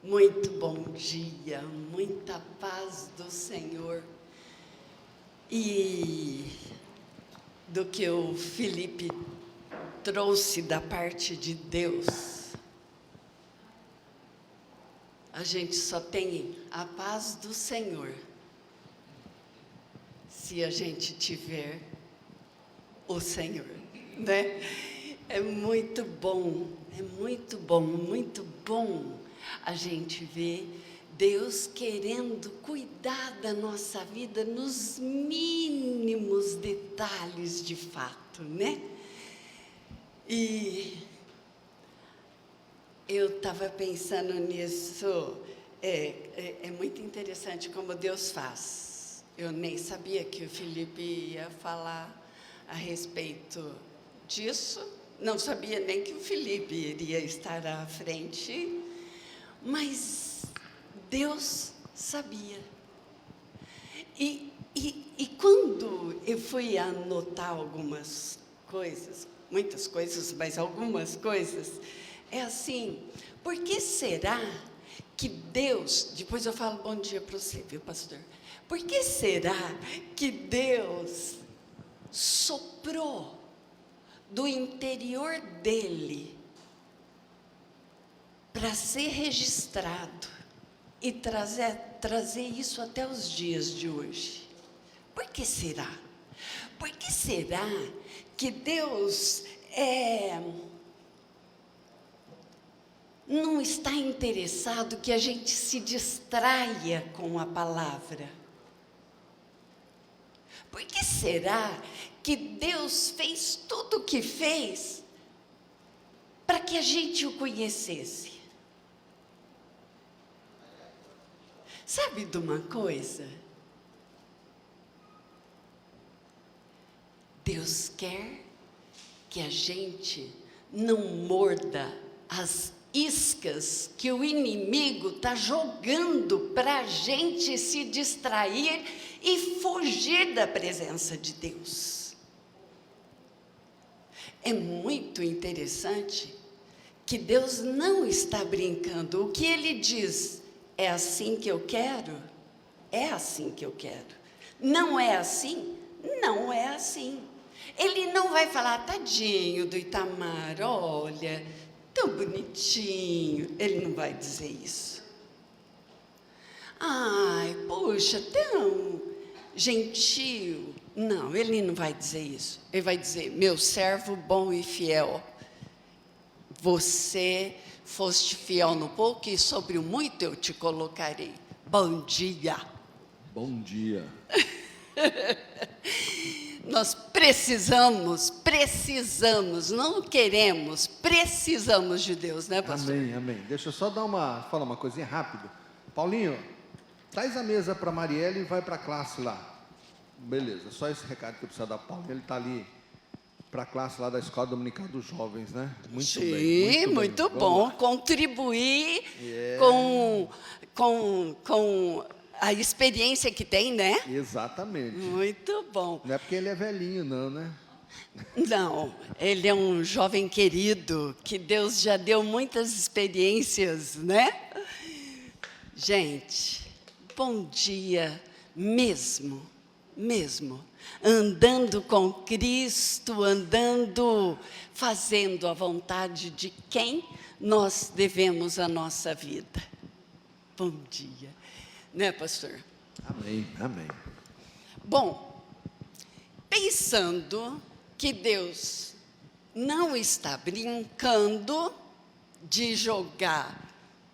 Muito bom dia, muita paz do Senhor. E do que o Felipe trouxe da parte de Deus, a gente só tem a paz do Senhor se a gente tiver o Senhor, né? É muito bom a gente ver Deus querendo cuidar da nossa vida nos mínimos detalhes de fato, né? E eu estava pensando nisso, é muito interessante como Deus faz. Eu nem sabia que o Felipe ia falar a respeito disso, não sabia nem que o Felipe iria estar à frente, mas Deus sabia. E quando eu fui anotar algumas coisas, muitas coisas, mas algumas coisas, é assim, por que será que Deus, depois eu falo bom dia para você, viu, pastor? Por que será que Deus soprou do interior dele para ser registrado e trazer isso até os dias de hoje? Por que será? Por que será que Deus não está interessado que a gente se distraia com a palavra? Por que será que Deus fez tudo o que fez para que a gente o conhecesse? Sabe de uma coisa? Deus quer que a gente não morda as iscas que o inimigo está jogando para a gente se distrair e fugir da presença de Deus. É muito interessante que Deus não está brincando. O que Ele diz, é assim que eu quero? É assim que eu quero. Não é assim? Não é assim. Ele não vai falar, tadinho do Itamar, olha, tão bonitinho. Ele não vai dizer isso. Ai, puxa, tão gentil. Não, ele não vai dizer isso. Ele vai dizer, meu servo bom e fiel, você foste fiel no pouco e sobre o muito eu te colocarei. Bom dia. Bom dia. Nós precisamos, não queremos, precisamos de Deus, né, pastor? Amém, amém. Deixa eu só falar uma coisinha rápido. Paulinho, traz a mesa para a Marielle e vai para a classe lá. Beleza, só esse recado que eu preciso dar para Paulinho. Ele está ali para a classe lá da Escola Dominical dos Jovens, né? Muito bem. Sim, muito bom. Contribuir com a experiência que tem, né? Exatamente. Muito bom. Não é porque ele é velhinho, não, né? Não, ele é um jovem querido, que Deus já deu muitas experiências, né? Gente, bom dia mesmo. Andando com Cristo, fazendo a vontade de quem nós devemos a nossa vida. Bom dia. Né, pastor? Amém, amém. Bom, pensando que Deus não está brincando de jogar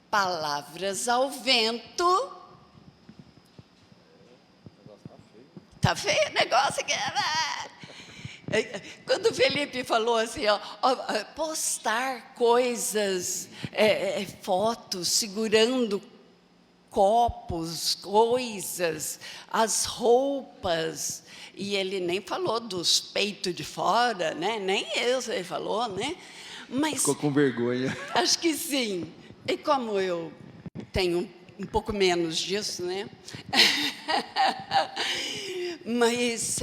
palavras ao vento. Tá feio o negócio aqui. Quando o Felipe falou assim, postar coisas, fotos, segurando copos, coisas, as roupas, e ele nem falou dos peitos de fora, né? Nem ele falou, né? Mas ficou com vergonha. Acho que sim. E como eu tenho um pouco menos disso, né? Mas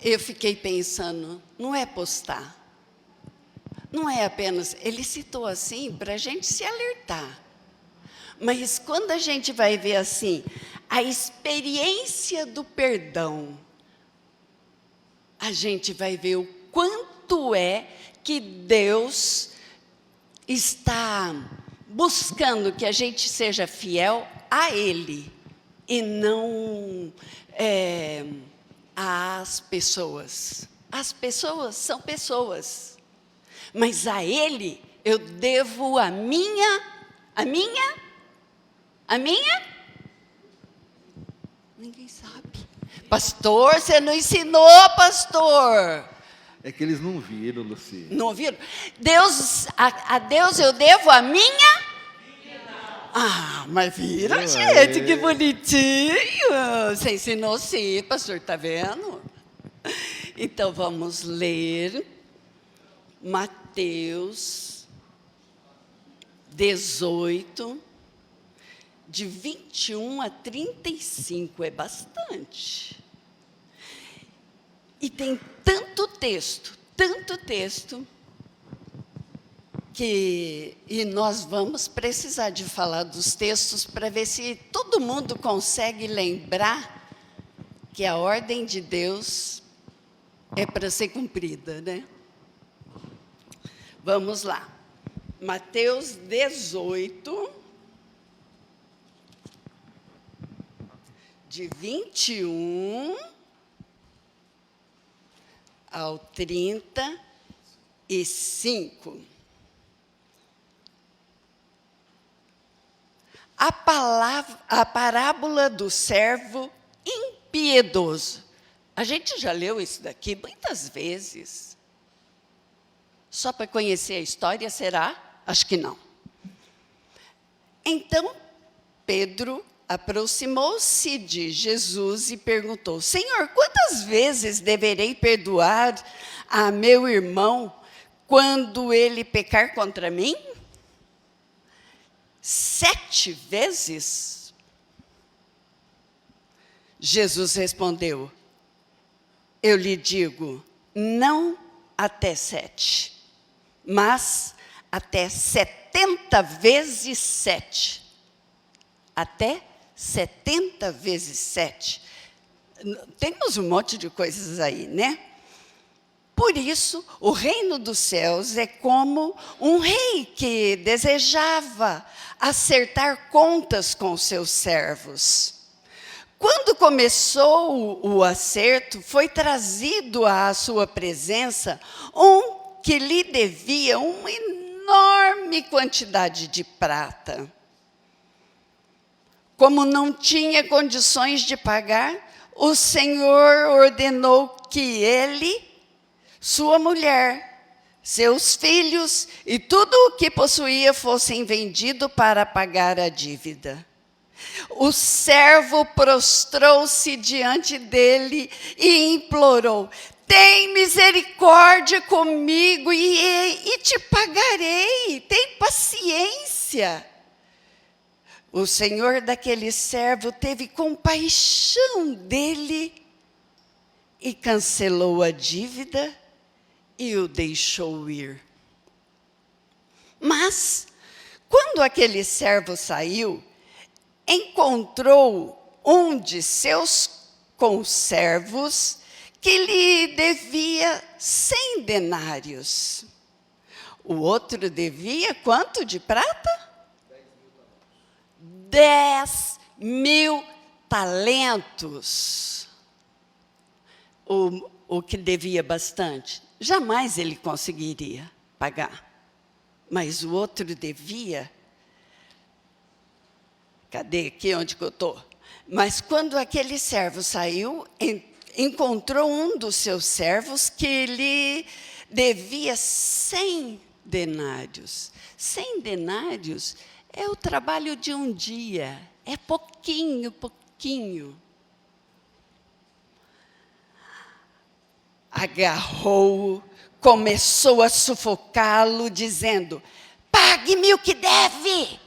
eu fiquei pensando, não é postar, não é apenas, ele citou assim para a gente se alertar. Mas quando a gente vai ver assim, a experiência do perdão, a gente vai ver o quanto é que Deus está buscando que a gente seja fiel a Ele e não às pessoas. As pessoas são pessoas, mas a Ele eu devo a minha. Ninguém sabe. Pastor, você não ensinou, pastor. É que eles não viram, Luci. Não viram? A Deus eu devo a minha? Ah, mas viram, gente, que bonitinho. Você ensinou sim, pastor, tá vendo? Então, vamos ler Mateus 18, de 21 a 35, é bastante. E tem tanto texto, e nós vamos precisar de falar dos textos para ver se todo mundo consegue lembrar que a ordem de Deus é para ser cumprida, né? Vamos lá. Mateus 18, de 21 ao 35. A parábola do servo impiedoso. A gente já leu isso daqui muitas vezes. Só para conhecer a história, será? Acho que não. Então, Pedro aproximou-se de Jesus e perguntou: Senhor, quantas vezes deverei perdoar a meu irmão quando ele pecar contra mim? 7 vezes? Jesus respondeu: eu lhe digo, não até 7, mas até 70 vezes 7. Até 70 vezes 7. Temos um monte de coisas aí, né? Por isso, o reino dos céus é como um rei que desejava acertar contas com seus servos. Quando começou o acerto, foi trazido à sua presença um que lhe devia uma enorme quantidade de prata. Como não tinha condições de pagar, o Senhor ordenou que ele, sua mulher, seus filhos e tudo o que possuía fossem vendidos para pagar a dívida. O servo prostrou-se diante dele e implorou: tem misericórdia comigo e te pagarei, tem paciência. O senhor daquele servo teve compaixão dele e cancelou a dívida e o deixou ir. Mas, quando aquele servo saiu, encontrou um de seus conservos que lhe devia 100 denários. O outro devia quanto de prata? 10.000 talentos. O que devia bastante. Jamais ele conseguiria pagar. Mas o outro devia. Cadê aqui onde que eu estou? Mas quando aquele servo saiu, encontrou um dos seus servos que lhe devia 100 denários. 100 denários é o trabalho de um dia. É pouquinho. Agarrou-o, começou a sufocá-lo, dizendo: pague-me o que deve.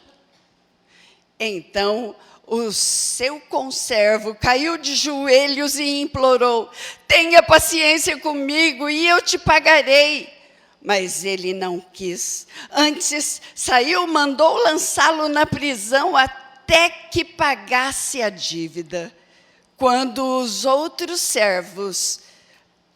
Então, o seu conservo caiu de joelhos e implorou: tenha paciência comigo e eu te pagarei. Mas ele não quis. Antes, saiu, mandou lançá-lo na prisão até que pagasse a dívida. Quando os outros servos,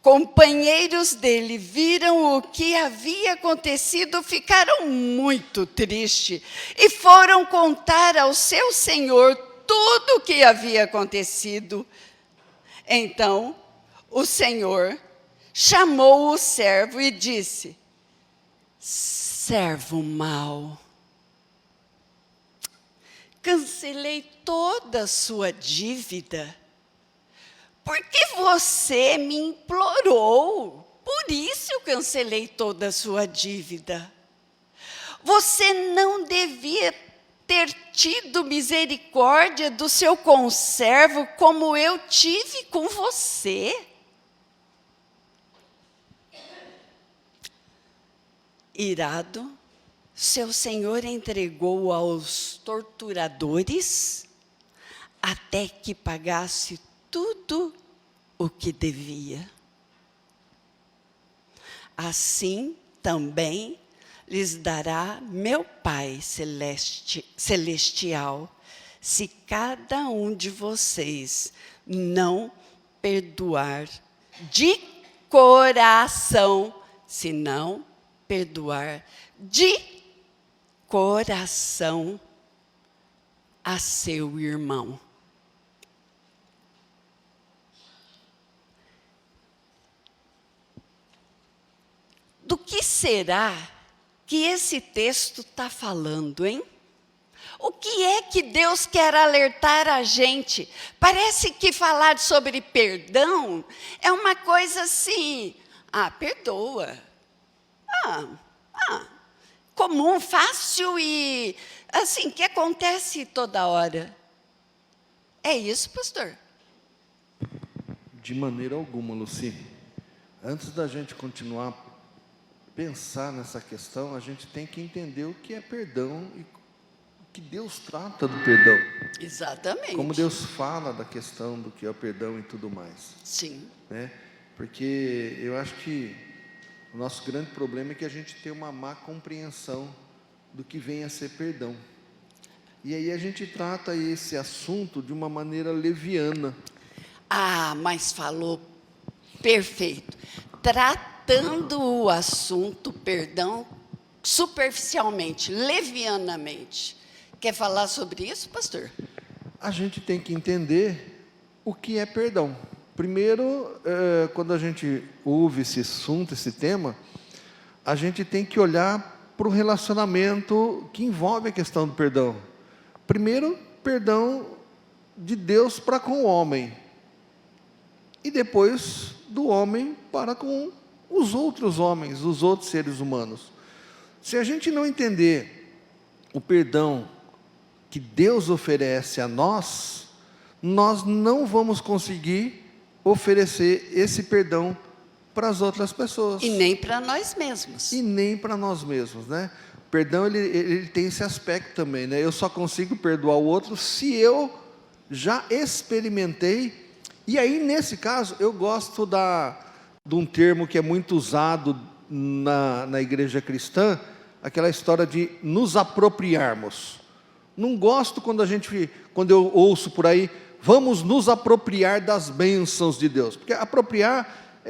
companheiros dele, viram o que havia acontecido, ficaram muito tristes e foram contar ao seu senhor tudo o que havia acontecido. Então, o senhor chamou o servo e disse: servo mau, cancelei toda a sua dívida, porque você me implorou, por isso eu cancelei toda a sua dívida. Você não devia ter tido misericórdia do seu conservo como eu tive com você? Irado, seu senhor entregou-o aos torturadores até que pagasse tudo o que devia. Assim também lhes dará meu Pai celestial, se cada um de vocês não perdoar de coração, se não perdoar de coração a seu irmão. Do que será que esse texto está falando, hein? O que é que Deus quer alertar a gente? Parece que falar sobre perdão é uma coisa assim, perdoa. Comum, fácil e assim, que acontece toda hora. É isso, pastor? De maneira alguma, Luci. Antes da gente continuar a pensar nessa questão, a gente tem que entender o que é perdão e o que Deus trata do perdão. Exatamente. Como Deus fala da questão do que é o perdão e tudo mais. Sim. Né? Porque eu acho que o nosso grande problema é que a gente tem uma má compreensão do que vem a ser perdão. E aí a gente trata esse assunto de uma maneira leviana. Mas falou perfeito. Tratando o assunto, perdão, superficialmente, levianamente. Quer falar sobre isso, pastor? A gente tem que entender o que é perdão. Primeiro, quando a gente ouve esse assunto, esse tema, a gente tem que olhar para o relacionamento que envolve a questão do perdão. Primeiro, perdão de Deus para com o homem. E depois, do homem para com os outros homens, os outros seres humanos. Se a gente não entender o perdão que Deus oferece a nós, nós não vamos conseguir oferecer esse perdão para as outras pessoas. E nem para nós mesmos. E nem para nós mesmos, né? O perdão, ele tem esse aspecto também, né? Eu só consigo perdoar o outro se eu já experimentei. E aí, nesse caso, eu gosto de um termo que é muito usado na igreja cristã, aquela história de nos apropriarmos. Não gosto quando eu ouço por aí, vamos nos apropriar das bênçãos de Deus. Porque apropriar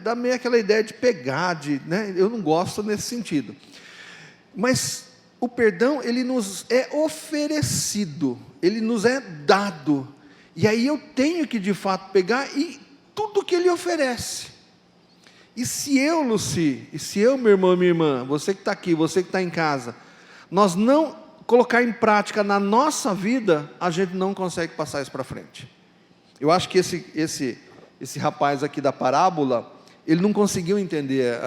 dá meio aquela ideia de pegar, né? Eu não gosto nesse sentido. Mas o perdão, ele nos é oferecido, ele nos é dado. E aí eu tenho que, de fato, pegar e tudo que ele oferece. E se eu, Luci, e se eu, meu irmão e minha irmã, você que está aqui, você que está em casa, nós não colocar em prática na nossa vida, a gente não consegue passar isso para frente. Eu acho que esse rapaz aqui da parábola, ele não conseguiu entender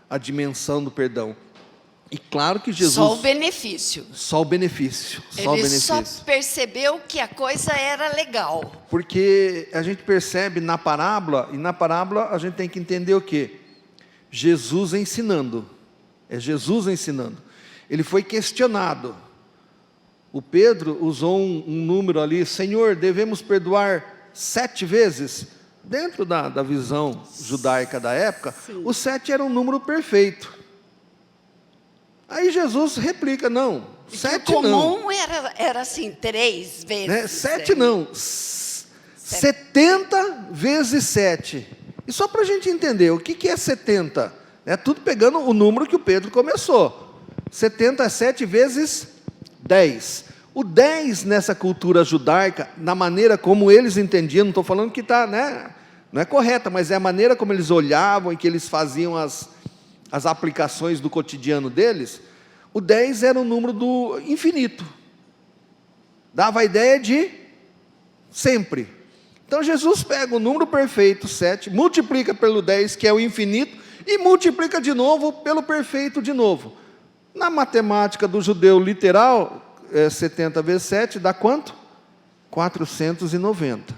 a dimensão do perdão. E claro que Jesus... Só o benefício. Só o benefício. Ele só percebeu que a coisa era legal. Porque a gente percebe na parábola, e na parábola a gente tem que entender o quê? Jesus ensinando. É Jesus ensinando. Ele foi questionado. O Pedro usou um número ali, Senhor, devemos perdoar 7 vezes? dentro da visão judaica da época, Sim. o 7 era um número perfeito. Aí Jesus replica, não, 7 o não. comum era assim, 3 vezes. Né? 7 não, 70 vezes 7. E só para a gente entender, o que é 70? É tudo pegando o número que o Pedro começou. 70 é 7 vezes 10. O 10 nessa cultura judaica, na maneira como eles entendiam, não estou falando que está, né, não é correta, mas é a maneira como eles olhavam e que eles faziam as aplicações do cotidiano deles. O 10 era o número do infinito. Dava a ideia de sempre. Então Jesus pega o número perfeito, 7, multiplica pelo 10, que é o infinito, e multiplica de novo pelo perfeito de novo. Na matemática do judeu literal, 70 vezes 7 dá quanto? 490.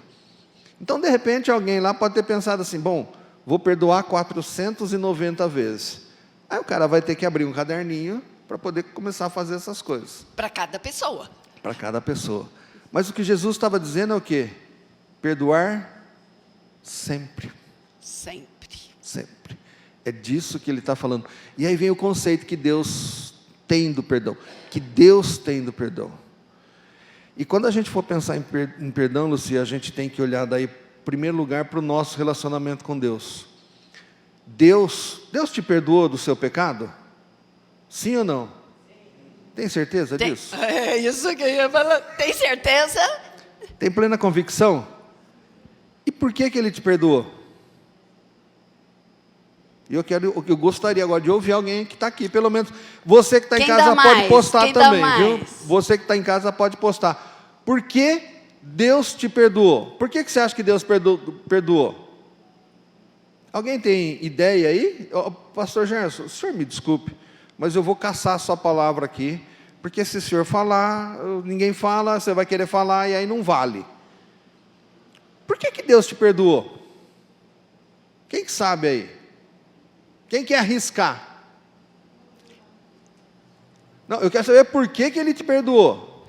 Então, de repente, alguém lá pode ter pensado assim, bom, vou perdoar 490 vezes. Aí o cara vai ter que abrir um caderninho para poder começar a fazer essas coisas. Para cada pessoa. Para cada pessoa. Mas o que Jesus estava dizendo é o quê? Perdoar sempre. Sempre. Sempre. É disso que ele está falando. E aí vem o conceito que Deus tem do perdão. Que Deus tem do perdão. E quando a gente for pensar em perdão, Lucia, a gente tem que olhar daí, em primeiro lugar, para o nosso relacionamento com Deus. Deus te perdoou do seu pecado? Sim ou não? Tem certeza disso? É isso que eu ia falar. Tem certeza? Tem plena convicção? E por que Ele te perdoou? Eu gostaria agora de ouvir alguém que está aqui, pelo menos. Você que está em casa pode postar também, viu? Você que está em casa pode postar. Por que Deus te perdoou? Por que você acha que Deus perdoou? Alguém tem ideia aí? Pastor Gerson, o senhor me desculpe, mas eu vou caçar a sua palavra aqui, porque se o senhor falar, ninguém fala, você vai querer falar e aí não vale. Por que Deus te perdoou? Quem que sabe aí? Quem quer arriscar? Não, eu quero saber por que Ele te perdoou.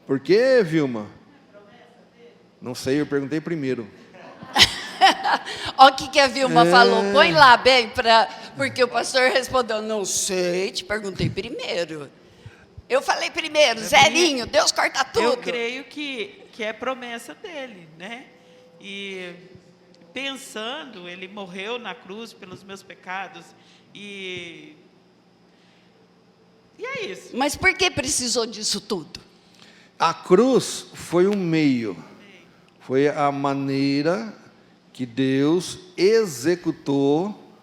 Por quê, Vilma? Não sei, eu perguntei primeiro. Olha o que a Vilma falou. Põe lá, bem, porque o pastor respondeu, não sei, te perguntei primeiro. Eu falei primeiro, zerinho, Deus corta tudo. Eu creio que é promessa dele, né? E pensando, ele morreu na cruz pelos meus pecados, e é isso. Mas por que precisou disso tudo? A cruz foi um meio, foi a maneira que Deus executou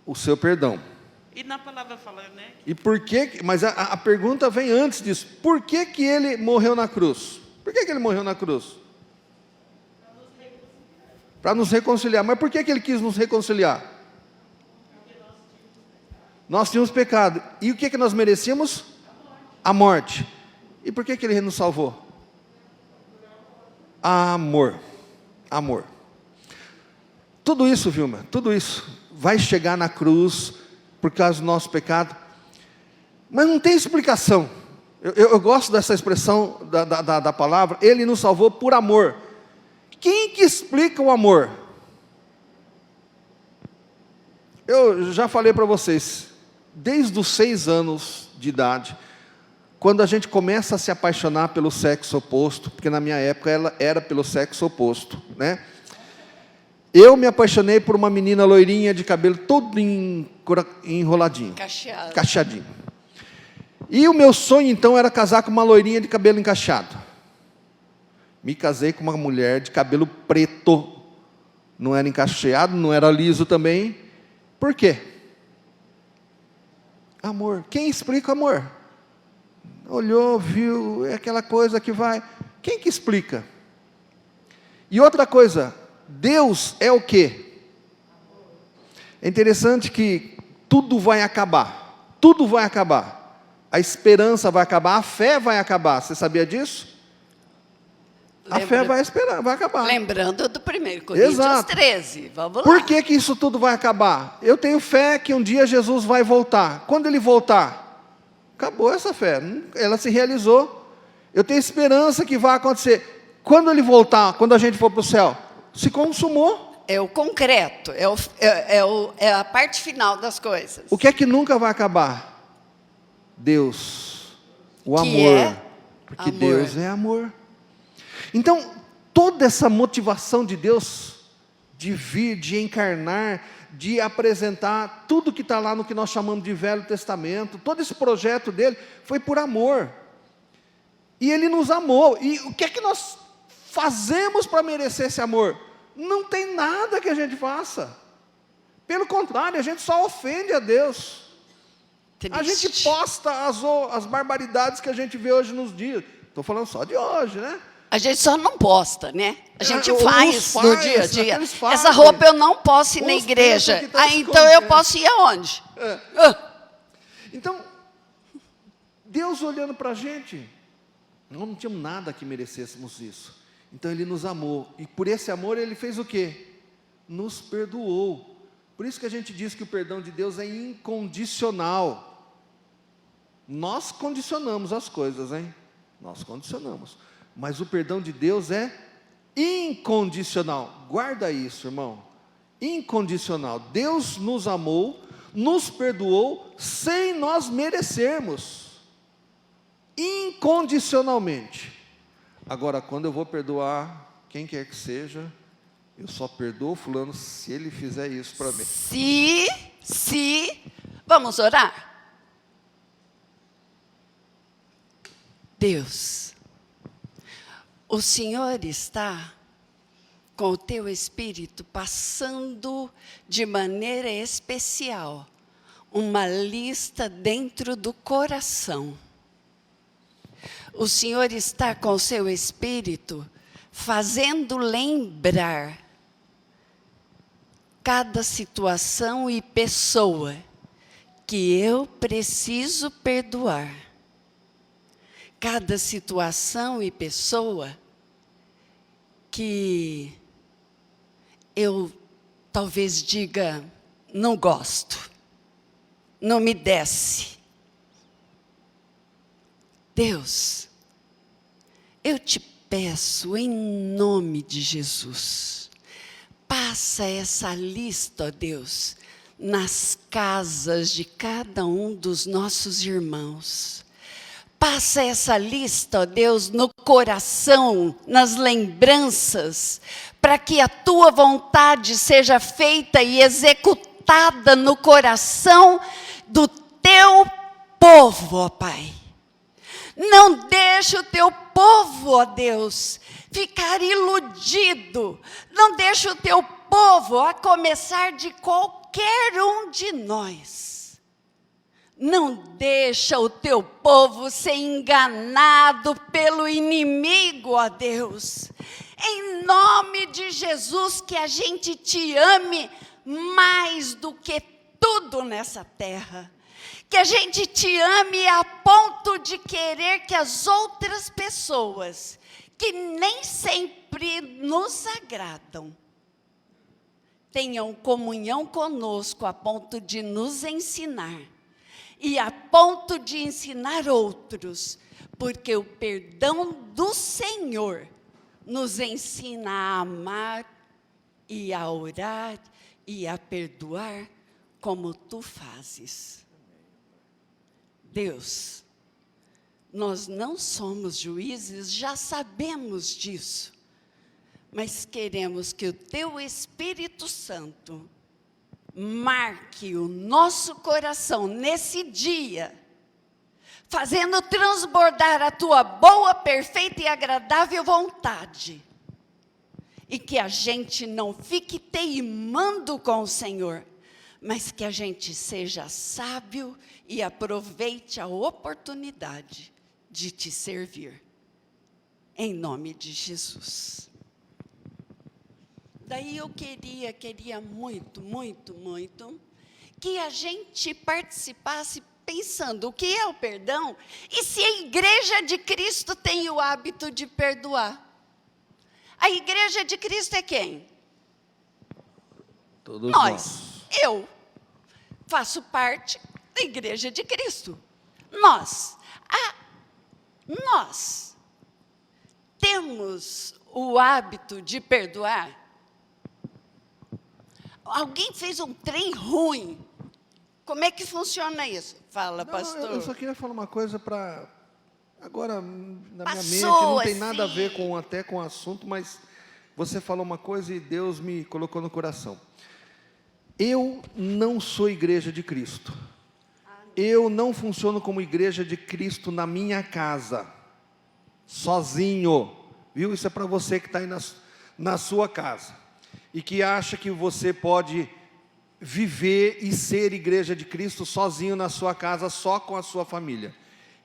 o seu perdão. E na palavra fala, né? E por que, mas a pergunta vem antes disso, por que Ele morreu na cruz? Por que Ele morreu na cruz? Para nos reconciliar. Mas por que Ele quis nos reconciliar? Nós tínhamos pecado. E o que nós merecíamos? A morte. E por que Ele nos salvou? Amor. Amor. Tudo isso, Vilma, tudo isso vai chegar na cruz por causa do nosso pecado. Mas não tem explicação. Eu gosto dessa expressão da palavra. Ele nos salvou por amor. Quem que explica o amor? Eu já falei para vocês, desde os 6 anos de idade, quando a gente começa a se apaixonar pelo sexo oposto, porque na minha época ela era pelo sexo oposto, né? Eu me apaixonei por uma menina loirinha de cabelo todo enroladinho, cacheadinho. E o meu sonho então era casar com uma loirinha de cabelo encaixado. Me casei com uma mulher de cabelo preto, não era encaixeado, não era liso também. Por quê? Amor. Quem explica o amor? Olhou, viu, é aquela coisa que vai. Quem que explica? E outra coisa, Deus é o quê? É interessante que tudo vai acabar. Tudo vai acabar. A esperança vai acabar, a fé vai acabar. Você sabia disso? A fé vai acabar. Lembrando do 1 Coríntios 13. Vamos lá. Por que isso tudo vai acabar? Eu tenho fé que um dia Jesus vai voltar. Quando Ele voltar, acabou essa fé. Ela se realizou. Eu tenho esperança que vai acontecer. quando ele voltar, quando a gente for para o céu, se consumou. É o concreto, é a parte final das coisas. O que é que nunca vai acabar? Deus, o Que amor. é Porque amor. Deus é amor. Então, toda essa motivação de Deus, de vir, de encarnar, de apresentar tudo que está lá no que nós chamamos de Velho Testamento, todo esse projeto dele, foi por amor. E ele nos amou. E o que é que nós fazemos para merecer esse amor? Não tem nada que a gente faça. Pelo contrário, a gente só ofende a Deus. Triste. A gente posta as barbaridades que a gente vê hoje nos dias. Estou falando só de hoje, né? A gente só não posta, né? A gente Uns faz no faz, dia a dia. aqueles fazem. Essa roupa eu não posso ir na Uns igreja. pensam que tá Então eu escondendo. posso ir aonde? É. Ah, Então, Deus olhando para a gente, nós não tínhamos nada que merecêssemos isso. Então Ele nos amou. E por esse amor Ele fez o quê? Nos perdoou. Por isso que a gente diz que o perdão de Deus é incondicional. Nós condicionamos as coisas, hein? Nós condicionamos. Mas o perdão de Deus é incondicional. Guarda isso, irmão. Incondicional. Deus nos amou, nos perdoou, sem nós merecermos. Incondicionalmente. Agora, quando eu vou perdoar quem quer que seja, eu só perdoo fulano se ele fizer isso para mim. Vamos orar? Deus, o Senhor está com o teu Espírito passando de maneira especial uma lista dentro do coração. O Senhor está com o seu Espírito fazendo lembrar cada situação e pessoa que eu preciso perdoar. Cada situação e pessoa que eu talvez diga, não gosto, não me desce. Deus, eu te peço em nome de Jesus, passa essa lista, ó Deus, nas casas de cada um dos nossos irmãos. Passa essa lista, ó Deus, no coração, nas lembranças, para que a tua vontade seja feita e executada no coração do teu povo, ó Pai. Não deixa o teu povo, ó Deus, ficar iludido. Não deixa o teu povo, a começar de qualquer um de nós. Não deixa o teu povo ser enganado pelo inimigo, ó Deus. Em nome de Jesus, que a gente te ame mais do que tudo nessa terra. Que a gente te ame a ponto de querer que as outras pessoas, que nem sempre nos agradam, tenham comunhão conosco a ponto de nos ensinar. E a ponto de ensinar outros, porque o perdão do Senhor nos ensina a amar e a orar e a perdoar como tu fazes. Deus, nós não somos juízes, já sabemos disso, mas queremos que o teu Espírito Santo marque o nosso coração nesse dia, fazendo transbordar a tua boa, perfeita e agradável vontade. E que a gente não fique teimando com o Senhor, mas que a gente seja sábio e aproveite a oportunidade de te servir. Em nome de Jesus. Daí eu queria muito, muito, muito, que a gente participasse pensando o que é o perdão e se a Igreja de Cristo tem o hábito de perdoar. A Igreja de Cristo é quem? Todos nós. Eu faço parte da Igreja de Cristo. Nós temos o hábito de perdoar? Alguém fez um trem ruim. Como é que funciona isso? Fala, Não, pastor. eu só queria falar uma coisa para... Agora, na minha mente, Passou, não tem nada a assim. ver até com o assunto, mas você falou uma coisa e Deus me colocou no coração. Eu não sou igreja de Cristo. Eu não funciono como igreja de Cristo na minha casa, sozinho. Viu? Isso é para você que está aí na sua casa. E que acha que você pode viver e ser igreja de Cristo sozinho na sua casa, só com a sua família.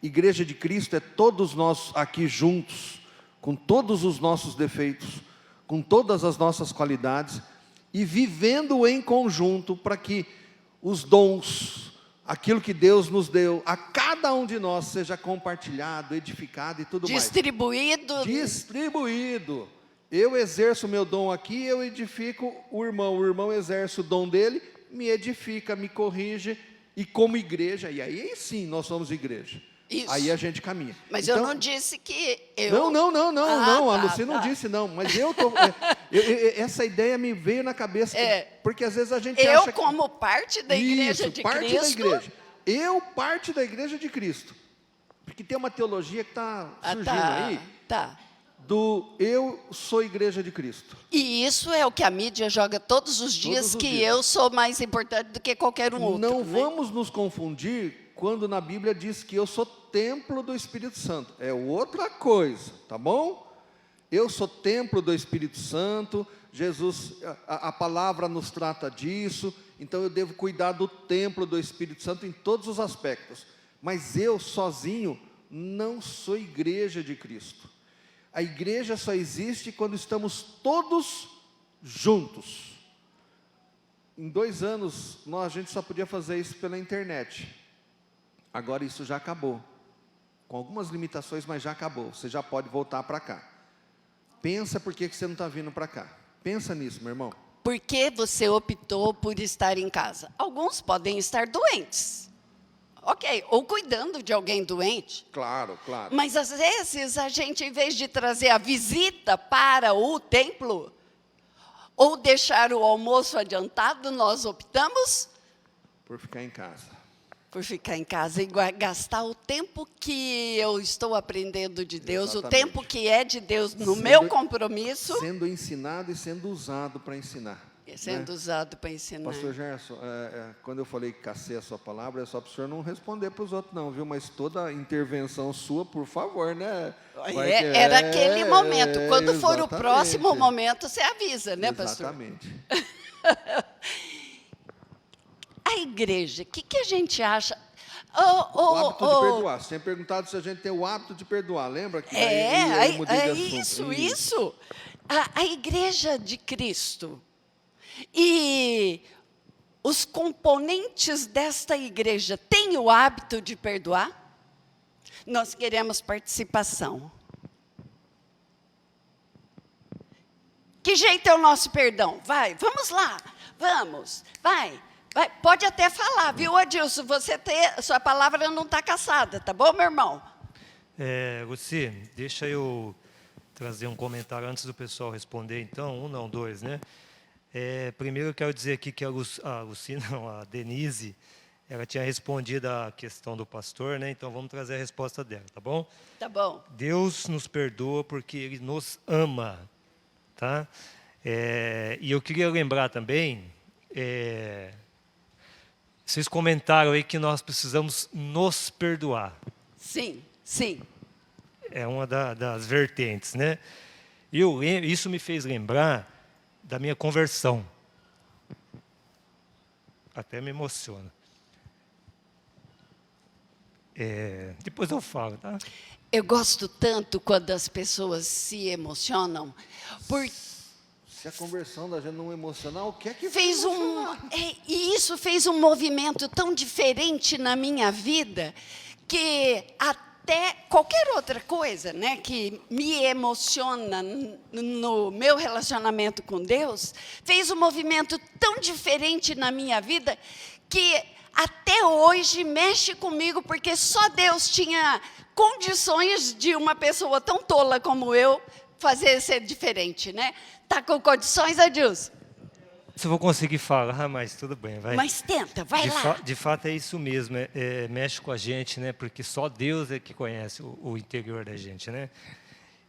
Igreja de Cristo é todos nós aqui juntos, com todos os nossos defeitos, com todas as nossas qualidades, e vivendo em conjunto para que os dons, aquilo que Deus nos deu, a cada um de nós seja compartilhado, edificado e tudo Distribuído. mais. Distribuído. Eu exerço o meu dom aqui, eu edifico o irmão exerce o dom dele, me edifica, me corrige, e como igreja, e aí sim nós somos igreja. Isso. Aí a gente caminha. Mas Então, eu não disse que eu... Não, a tá, Lucy não disse não, mas essa ideia me veio na cabeça, porque às vezes a gente Eu, acha que... como parte da igreja de parte Cristo... da igreja. Eu, parte da igreja de Cristo. Porque tem uma teologia que está surgindo aí, Tá. do eu sou igreja de Cristo. E isso é o que a mídia joga todos os dias, que eu sou mais importante do que qualquer outro. Não né? vamos nos confundir quando na Bíblia diz que eu sou templo do Espírito Santo. É outra coisa, tá bom? Eu sou templo do Espírito Santo, Jesus, a palavra nos trata disso, então eu devo cuidar do templo do Espírito Santo em todos os aspectos. Mas eu, sozinho, não sou igreja de Cristo. A igreja só existe quando estamos todos juntos. Em 2 anos, a gente só podia fazer isso pela internet. Agora isso já acabou. Com algumas limitações, mas já acabou. Você já pode voltar para cá. Pensa por que você não está vindo para cá. Pensa nisso, meu irmão. Por que você optou por estar em casa? Alguns podem estar doentes. Ok, ou cuidando de alguém doente. Claro. Mas às vezes a gente, em vez de trazer a visita para o templo, ou deixar o almoço adiantado, nós optamos Por ficar em casa. por ficar em casa e gastar o tempo que eu estou aprendendo de Deus, Exatamente. o tempo que é de Deus no meu compromisso, Sendo ensinado e sendo usado para ensinar. sendo usado para ensinar. Pastor Gerson, quando eu falei que cacei a sua palavra, é só para o senhor não responder para os outros não, viu? Mas toda intervenção sua, por favor, né? Era aquele momento. Quando for o exatamente. próximo momento, você avisa, né, pastor? Exatamente. A igreja, o que a gente acha? O hábito de perdoar. Você tinha perguntado se a gente tem o hábito de perdoar, lembra? Que eu mudei de assunto. Isso. A igreja de Cristo e os componentes desta igreja têm o hábito de perdoar? Nós queremos participação. Que jeito é o nosso perdão? Vamos lá, vai. Pode até falar, viu, Adilson? Sua palavra não está caçada, tá bom, meu irmão? Lucy, deixa eu trazer um comentário antes do pessoal responder, então, 1 não, 2, né? Primeiro eu quero dizer aqui que a Denise, ela tinha respondido a questão do pastor, né? Então vamos trazer a resposta dela, tá bom? Tá bom. Deus nos perdoa porque Ele nos ama, tá? E eu queria lembrar também, vocês comentaram aí que nós precisamos nos perdoar. Sim. É uma das vertentes, né? Isso me fez lembrar da minha conversão. Até me emociona. Depois eu falo, tá? Eu gosto tanto quando as pessoas se emocionam, porque Se a conversão da gente não emocionar, o que é que fez e isso fez um movimento tão diferente na minha vida, que até qualquer outra coisa, né, que me emociona no meu relacionamento com Deus, fez um movimento tão diferente na minha vida, que até hoje mexe comigo, porque só Deus tinha condições de uma pessoa tão tola como eu fazer ser diferente, né? Tá com condições, Adilson? Se eu vou conseguir falar, mas tudo bem, vai. Mas tenta, vai lá. De fato é isso mesmo, mexe com a gente, né? Porque só Deus é que conhece o interior da gente, né?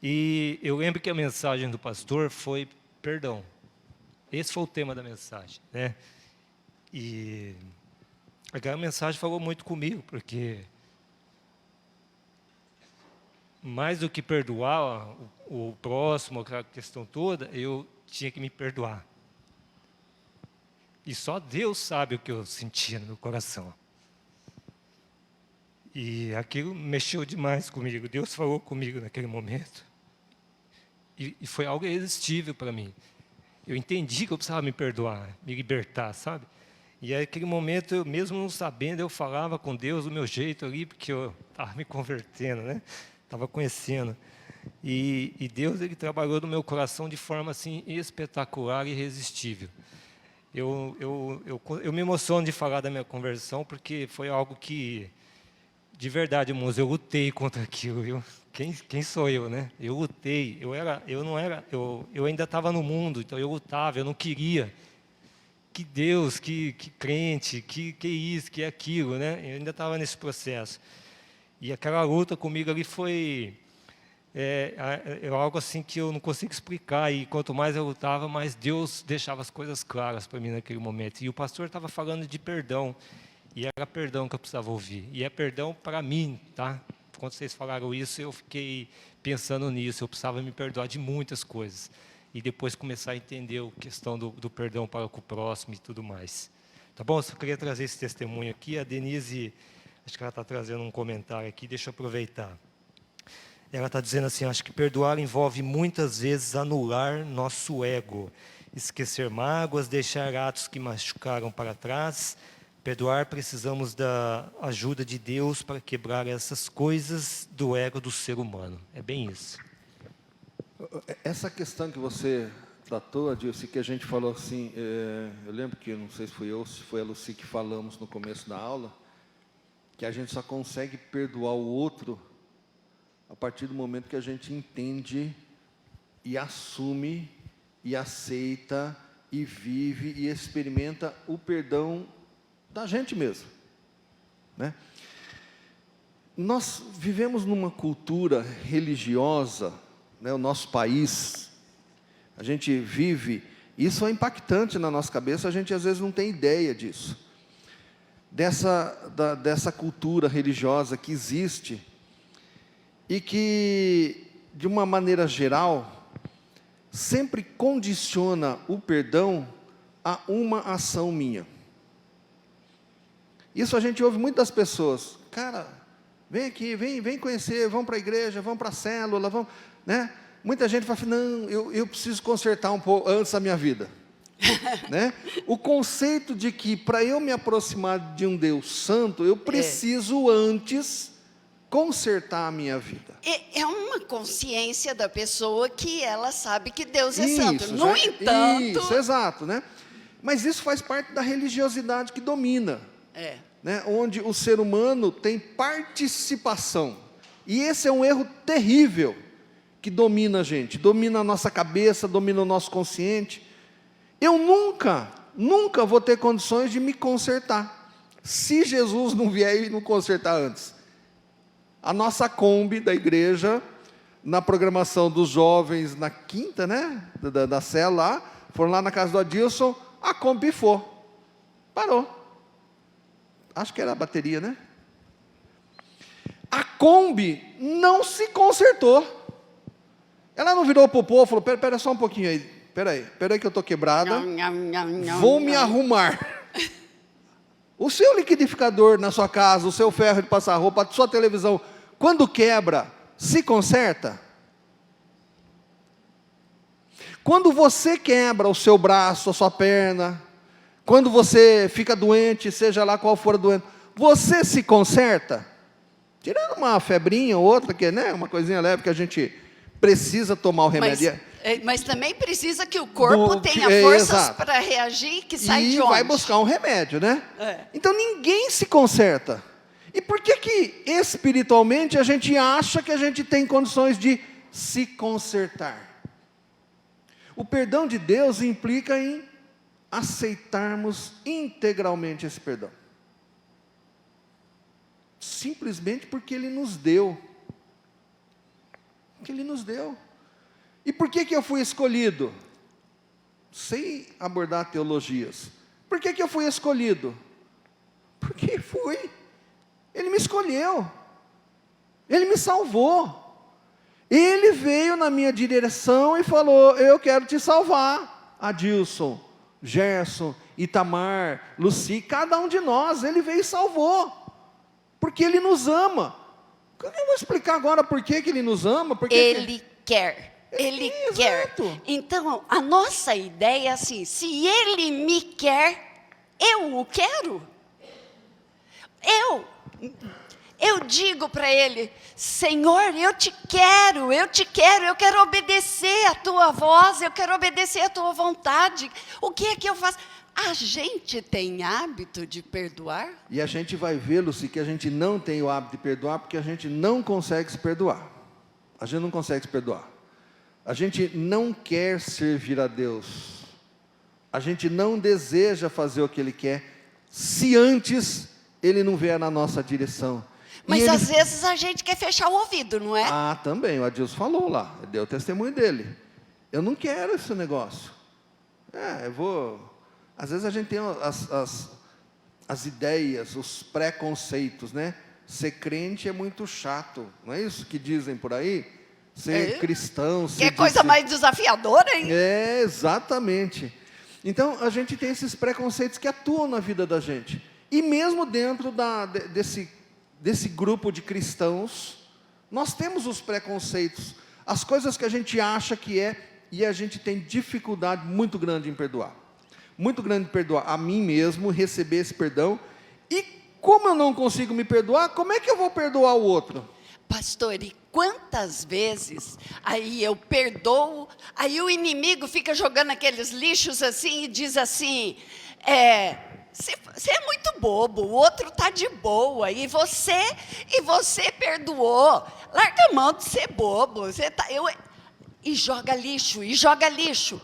E eu lembro que a mensagem do pastor foi perdão. Esse foi o tema da mensagem, né? E aquela mensagem falou muito comigo, porque mais do que perdoar o próximo, aquela questão toda, eu tinha que me perdoar. E só Deus sabe o que eu sentia no meu coração. E aquilo mexeu demais comigo. Deus falou comigo naquele momento. E foi algo irresistível para mim. Eu entendi que eu precisava me perdoar, me libertar, sabe? E aí, naquele momento, eu mesmo não sabendo, eu falava com Deus do meu jeito ali, porque eu estava me convertendo, né? Estava conhecendo. E Deus, Ele trabalhou no meu coração de forma assim espetacular e irresistível. Eu me emociono de falar da minha conversão, porque foi algo que, de verdade, irmãos, eu lutei contra aquilo, viu? Quem sou eu, né? Eu lutei, eu ainda estava no mundo, então eu lutava, eu não queria. Que Deus, que crente, que isso, que aquilo, né? Eu ainda estava nesse processo. E aquela luta comigo ali foi algo assim que eu não consigo explicar. E quanto mais eu lutava, mais Deus deixava as coisas claras para mim naquele momento. E o pastor estava falando de perdão. E era perdão que eu precisava ouvir. E é perdão para mim, tá? Quando vocês falaram isso, eu fiquei pensando nisso. Eu precisava me perdoar de muitas coisas. E depois começar a entender a questão do perdão para com o próximo e tudo mais. Tá bom? Eu só queria trazer esse testemunho aqui. A Denise, acho que ela está trazendo um comentário aqui, deixa eu aproveitar. Ela está dizendo assim, acho que perdoar envolve muitas vezes anular nosso ego, esquecer mágoas, deixar atos que machucaram para trás. Perdoar, precisamos da ajuda de Deus para quebrar essas coisas do ego do ser humano. É bem isso. Essa questão que você tratou, Adilson, que a gente falou assim, eu lembro que, não sei se fui eu ou se foi a Lucy que falamos no começo da aula, que a gente só consegue perdoar o outro a partir do momento que a gente entende e assume e aceita e vive e experimenta o perdão da gente mesmo, né? Nós vivemos numa cultura religiosa, né, o nosso país, a gente vive, isso é impactante na nossa cabeça, a gente às vezes não tem ideia disso, dessa cultura religiosa que existe, e que, de uma maneira geral, sempre condiciona o perdão a uma ação minha. Isso a gente ouve muito das pessoas, cara, vem aqui, vem conhecer, vamos para a igreja, vamos para a célula, vamos, né? Muita gente fala assim, não, eu preciso consertar um pouco antes da minha vida. Né? O conceito de que para eu me aproximar de um Deus santo, eu preciso antes consertar a minha vida. É uma consciência da pessoa que ela sabe que Deus é Isso, santo. No entanto... Isso, exato, né? Mas isso faz parte da religiosidade que domina. Né? Onde o ser humano tem participação. E esse é um erro terrível que domina a gente, domina a nossa cabeça, domina o nosso consciente. Eu nunca vou ter condições de me consertar, se Jesus não vier e não consertar antes. A nossa Kombi da igreja, na programação dos jovens, na quinta, né, da célula lá, foram lá na casa do Adilson, a Kombi pifou, parou. Acho que era a bateria, né? A Kombi não se consertou. Ela não virou para o povo e falou, pera só um pouquinho aí, pera aí que eu estou quebrada, vou me arrumar. O seu liquidificador na sua casa, o seu ferro de passar roupa, a sua televisão, quando quebra, se conserta? Quando você quebra o seu braço, a sua perna, quando você fica doente, seja lá qual for a doença, você se conserta? Tirando uma febrinha ou outra, que é, né, uma coisinha leve que a gente precisa tomar o remédio. Mas também precisa que o corpo tenha forças para reagir, que sai de onde? E vai buscar um remédio, né? Então ninguém se conserta. E por que que espiritualmente a gente acha que a gente tem condições de se consertar? O perdão de Deus implica em aceitarmos integralmente esse perdão. Simplesmente porque Ele nos deu. Porque Ele nos deu. E por que que eu fui escolhido? Sem abordar teologias. Por que que eu fui escolhido? Porque fui. Ele me escolheu. Ele me salvou. Ele veio na minha direção e falou: eu quero te salvar. Adilson, Gerson, Itamar, Luci, cada um de nós, Ele veio e salvou. Porque Ele nos ama. Eu vou explicar agora por que que Ele nos ama. Ele quer. Ele quer. Exato. Então, a nossa ideia é assim: se Ele me quer, eu o quero. Eu digo para Ele: Senhor, eu quero obedecer a Tua voz, eu quero obedecer a Tua vontade. O que é que eu faço? A gente tem hábito de perdoar? E a gente vai ver, Luci, que a gente não tem o hábito de perdoar porque a gente não consegue se perdoar. A gente não consegue se perdoar. A gente não quer servir a Deus. A gente não deseja fazer o que Ele quer, se antes Ele não vier na nossa direção. Mas às vezes a gente quer fechar o ouvido, não é? Ah, também, o Adilson falou lá, deu o testemunho dele. Eu não quero esse negócio. Às vezes a gente tem as ideias, os preconceitos, né? Ser crente é muito chato, não é isso que dizem por aí? Ser cristão. Que coisa mais desafiadora, hein? É, exatamente. Então, a gente tem esses preconceitos que atuam na vida da gente. E mesmo dentro desse grupo de cristãos, nós temos os preconceitos, as coisas que a gente acha que é, e a gente tem dificuldade muito grande em perdoar. Muito grande em perdoar a mim mesmo, receber esse perdão. E como eu não consigo me perdoar, como é que eu vou perdoar o outro? Pastor, e quantas vezes aí eu perdoo, aí o inimigo fica jogando aqueles lixos assim e diz assim: você é muito bobo, o outro está de boa, e você perdoou, larga a mão de ser bobo, e joga lixo.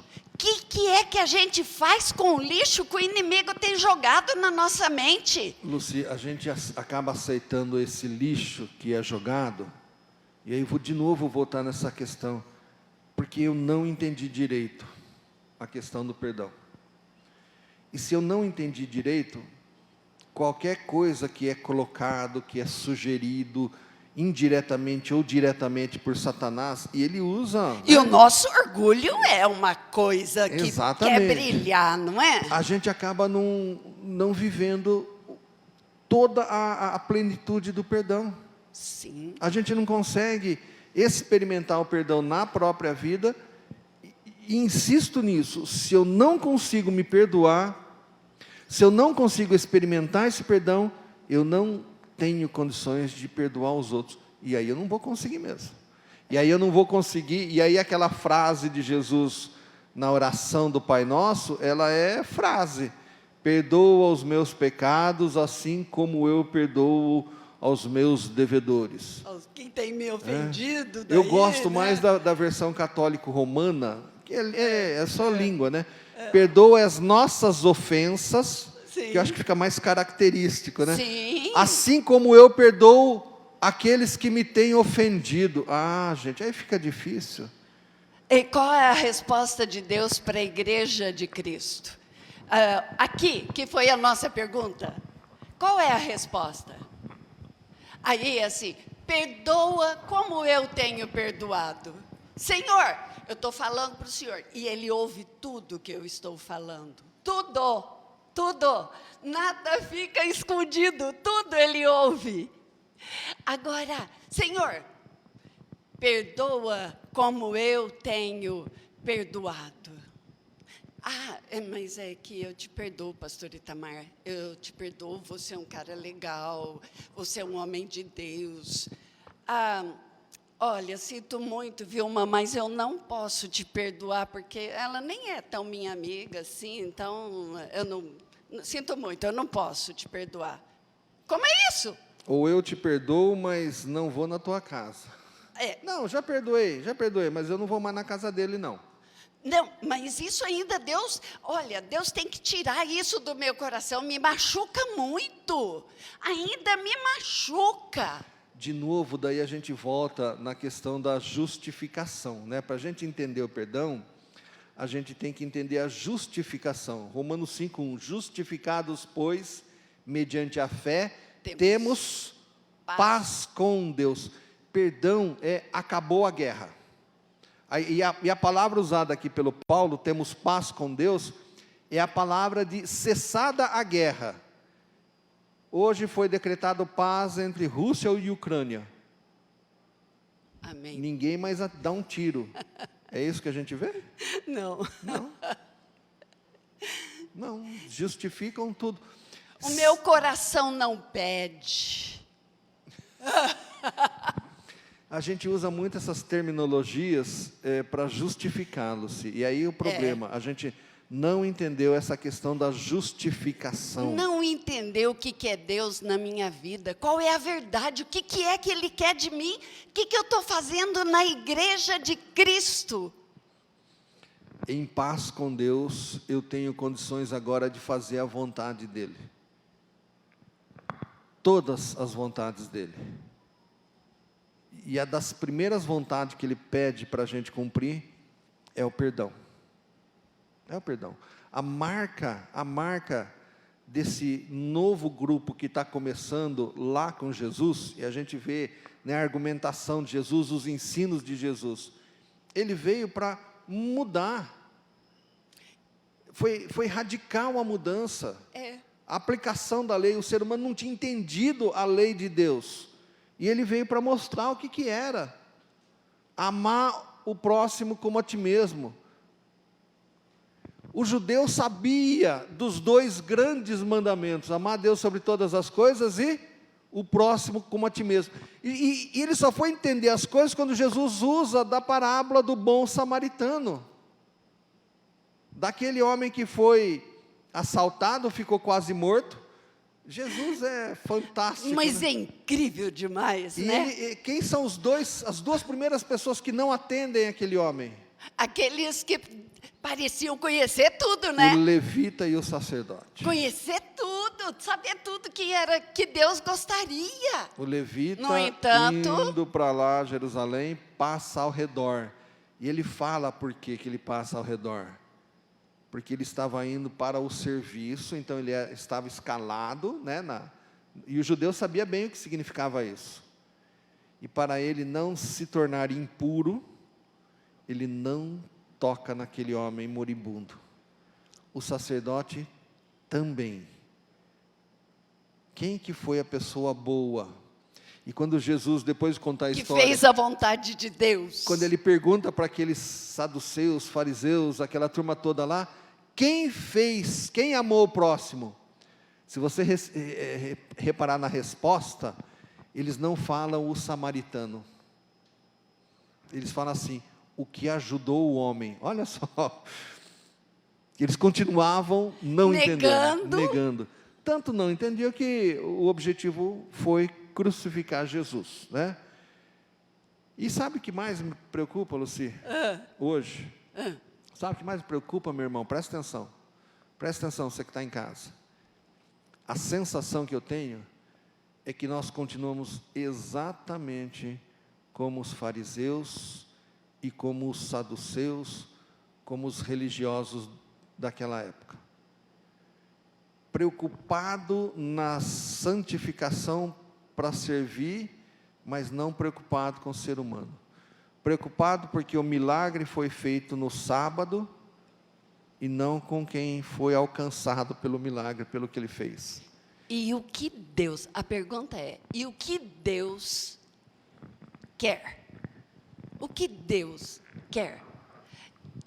Que é que a gente faz com o lixo que o inimigo tem jogado na nossa mente? Luci, a gente acaba aceitando esse lixo que é jogado, e aí vou de novo voltar nessa questão, porque eu não entendi direito a questão do perdão. E se eu não entendi direito, qualquer coisa que é colocado, que é sugerido, indiretamente ou diretamente por Satanás, e ele usa... E o nosso orgulho é uma coisa que Exatamente. quer brilhar, não é? A gente acaba não vivendo toda a plenitude do perdão. Sim. A gente não consegue experimentar o perdão na própria vida, e insisto nisso: se eu não consigo me perdoar, se eu não consigo experimentar esse perdão, eu não tenho condições de perdoar os outros, e aí eu não vou conseguir mesmo. E aí eu não vou conseguir, e aí aquela frase de Jesus na oração do Pai Nosso, ela é frase: perdoa os meus pecados, assim como eu perdoo aos meus devedores. Quem tem me ofendido. Eu daí, gosto mais da versão católico-romana, que é só língua, né? Perdoa as nossas ofensas, Sim. que eu acho que fica mais característico, né? Sim. Assim como eu perdoo aqueles que me têm ofendido. Ah, gente, aí fica difícil. E qual é a resposta de Deus para a igreja de Cristo? Aqui, que foi a nossa pergunta. Qual é a resposta? Aí, assim, perdoa como eu tenho perdoado. Senhor, eu estou falando para o Senhor, e Ele ouve tudo que eu estou falando. Tudo. Nada fica escondido, tudo Ele ouve. Agora, Senhor, perdoa como eu tenho perdoado. Mas é que eu te perdoo, pastor Itamar. Eu te perdoo, você é um cara legal, você é um homem de Deus. Olha, sinto muito, Vilma, mas eu não posso te perdoar, porque ela nem é tão minha amiga assim, então eu não... Sinto muito, eu não posso te perdoar. Como é isso? Ou eu te perdoo, mas não vou na tua casa. Não, já perdoei, mas eu não vou mais na casa dele, não. Não, mas isso ainda Deus tem que tirar isso do meu coração, me machuca muito, ainda me machuca. De novo, daí a gente volta na questão da justificação, né? Para a gente entender o perdão, a gente tem que entender a justificação. Romanos 5:1, justificados, pois, mediante a fé, temos paz com Deus. Perdão acabou a guerra. E a palavra usada aqui pelo Paulo, temos paz com Deus, é a palavra de cessada a guerra. Hoje foi decretado paz entre Rússia e Ucrânia. Amém. Ninguém mais dá um tiro. É isso que a gente vê? Não. Não, justificam tudo. O meu coração não pede. A gente usa muito essas terminologias para justificá-los. E aí o problema, a gente não entendeu essa questão da justificação. Não entendeu o que é Deus na minha vida. Qual é a verdade? O que é que Ele quer de mim? O que eu estou fazendo na igreja de Cristo? Em paz com Deus, eu tenho condições agora de fazer a vontade dEle. Todas as vontades dEle. E a das primeiras vontades que Ele pede para a gente cumprir é o perdão. É o perdão. A marca desse novo grupo que está começando lá com Jesus, e a gente vê, né, a argumentação de Jesus, os ensinos de Jesus. Ele veio para mudar. Foi radical a mudança. A aplicação da lei, o ser humano não tinha entendido a lei de Deus. E ele veio para mostrar o que era. Amar o próximo como a ti mesmo. O judeu sabia dos dois grandes mandamentos, amar a Deus sobre todas as coisas e o próximo como a ti mesmo. E ele só foi entender as coisas quando Jesus usa da parábola do bom samaritano. Daquele homem que foi assaltado, ficou quase morto. Jesus é fantástico. Mas né? é incrível demais, né? Quem são as duas primeiras pessoas que não atendem aquele homem? Aqueles que pareciam conhecer tudo, né? O levita e o sacerdote. Conhecer tudo, saber tudo que Deus gostaria. O levita, no entanto, indo para lá, Jerusalém, passa ao redor. E ele fala por que ele passa ao redor. Porque ele estava indo para o serviço, então ele estava escalado, né, e o judeu sabia bem o que significava isso. E para ele não se tornar impuro, ele não toca naquele homem moribundo. O sacerdote também. Quem que foi a pessoa boa? E quando Jesus, depois de contar a história, que fez a vontade de Deus, quando ele pergunta para aqueles saduceus, fariseus, aquela turma toda lá, quem amou o próximo? Se você reparar na resposta, eles não falam o samaritano. Eles falam assim, o que ajudou o homem. Olha só. Eles continuavam não negando. Tanto não entendiam que o objetivo foi crucificar Jesus, né? E sabe o que mais me preocupa, Luci? Hoje? Sabe o que mais me preocupa, meu irmão? Presta atenção, você que está em casa. A sensação que eu tenho é que nós continuamos exatamente como os fariseus e como os saduceus, como os religiosos daquela época. Preocupado na santificação para servir, mas não preocupado com o ser humano. Preocupado porque o milagre foi feito no sábado e não com quem foi alcançado pelo milagre, pelo que ele fez. E o que Deus, a pergunta é, e o que Deus quer? O que Deus quer?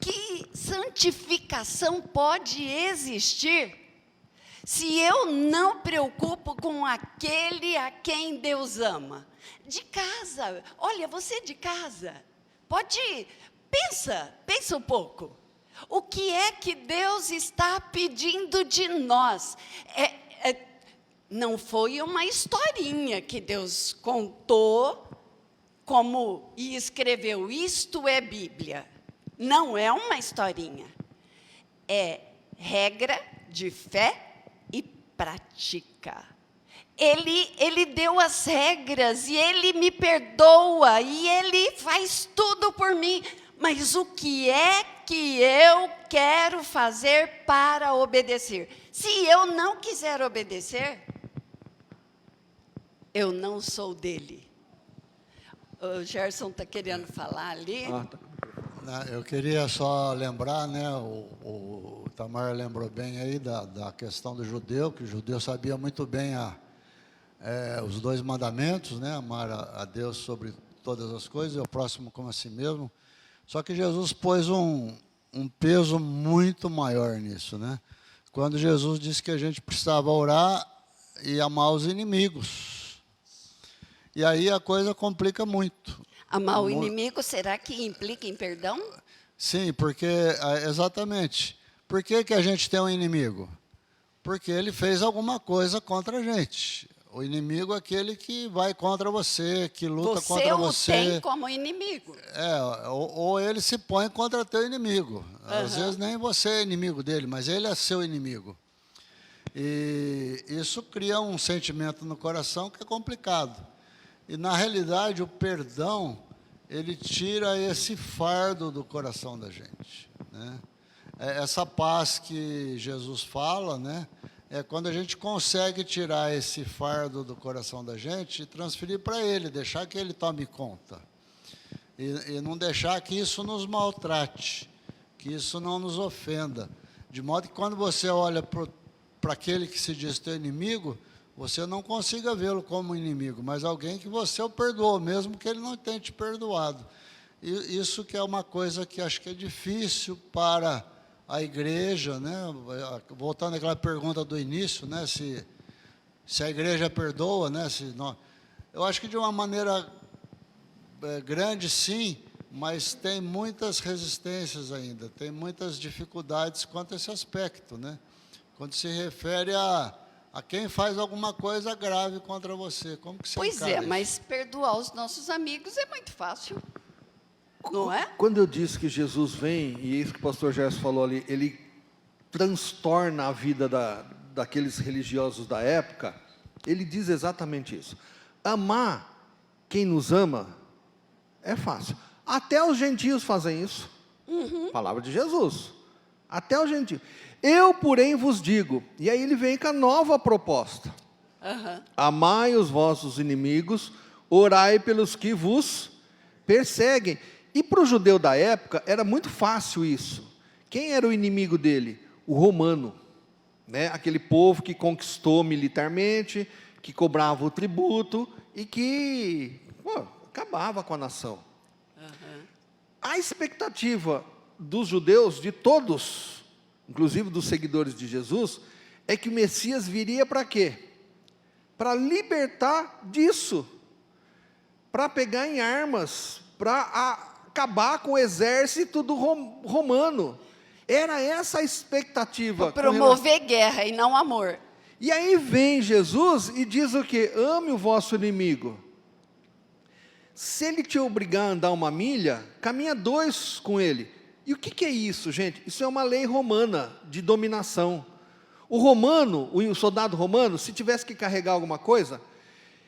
Que santificação pode existir se eu não preocupo com aquele a quem Deus ama? De casa, olha, você de casa, pensa um pouco. O que é que Deus está pedindo de nós? Não foi uma historinha que Deus contou e escreveu. Isto é Bíblia. Não é uma historinha. É regra de fé e prática. Ele deu as regras e Ele me perdoa e Ele faz tudo por mim. Mas o que é que eu quero fazer para obedecer? Se eu não quiser obedecer, eu não sou dele. O Gerson está querendo falar ali. Eu queria só lembrar, né, o Tamar lembrou bem aí da questão do judeu, que o judeu sabia muito bem os 2 mandamentos, né, amar a Deus sobre todas as coisas e o próximo como a si mesmo. Só que Jesus pôs um peso muito maior nisso, né? Quando Jesus disse que a gente precisava orar e amar os inimigos. E aí a coisa complica muito. Amar o inimigo, será que implica em perdão? Sim, porque, exatamente. Por que a gente tem um inimigo? Porque ele fez alguma coisa contra a gente. O inimigo é aquele que vai contra você, que luta contra você. Você o tem como inimigo. Ou ele se põe contra teu inimigo. Às vezes nem você é inimigo dele, mas ele é seu inimigo. E isso cria um sentimento no coração que é complicado. E, na realidade, o perdão, ele tira esse fardo do coração da gente, né? Essa paz que Jesus fala, né, é quando a gente consegue tirar esse fardo do coração da gente e transferir para Ele, deixar que Ele tome conta. E não deixar que isso nos maltrate, que isso não nos ofenda. De modo que quando você olha para aquele que se diz teu inimigo, você não consiga vê-lo como inimigo, mas alguém que você o perdoou, mesmo que ele não tenha te perdoado. E isso que é uma coisa que acho que é difícil para a igreja, né? Voltando àquela pergunta do início, né? Se a igreja perdoa, né? Eu acho que de uma maneira grande, sim, mas tem muitas resistências ainda, tem muitas dificuldades quanto a esse aspecto, né? Quando se refere a quem faz alguma coisa grave contra você. Como que você encara isso? Mas perdoar os nossos amigos é muito fácil, não é? Quando eu disse que Jesus vem, e isso que o pastor Gerson falou ali, ele transtorna a vida daqueles religiosos da época, ele diz exatamente isso. Amar quem nos ama é fácil. Até os gentios fazem isso. Palavra de Jesus. Até os gentios. Eu, porém, vos digo, e aí ele vem com a nova proposta. Amai os vossos inimigos, orai pelos que vos perseguem. E para o judeu da época, era muito fácil isso. Quem era o inimigo dele? O romano, né? Aquele povo que conquistou militarmente, que cobrava o tributo e que acabava com a nação. A expectativa dos judeus, de todos, inclusive dos seguidores de Jesus, é que o Messias viria para quê? Para libertar disso, para pegar em armas, para acabar com o exército do romano. Era essa a expectativa. Para promover guerra e não amor. E aí vem Jesus e diz o quê? Ame o vosso inimigo. Se ele te obrigar a andar 1 milha, caminha 2 com ele. E o que é isso, gente? Isso é uma lei romana de dominação. O soldado romano, se tivesse que carregar alguma coisa,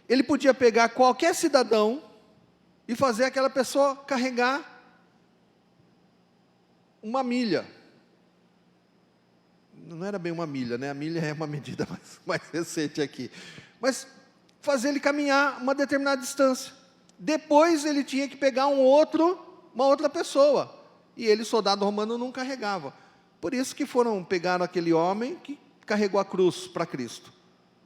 ele podia pegar qualquer cidadão e fazer aquela pessoa carregar 1 milha. Não era bem 1 milha, né? A milha é uma medida mais recente aqui. Mas fazer ele caminhar uma determinada distância. Depois ele tinha que pegar uma outra pessoa. E ele, soldado romano, não carregava. Por isso que pegaram aquele homem que carregou a cruz para Cristo,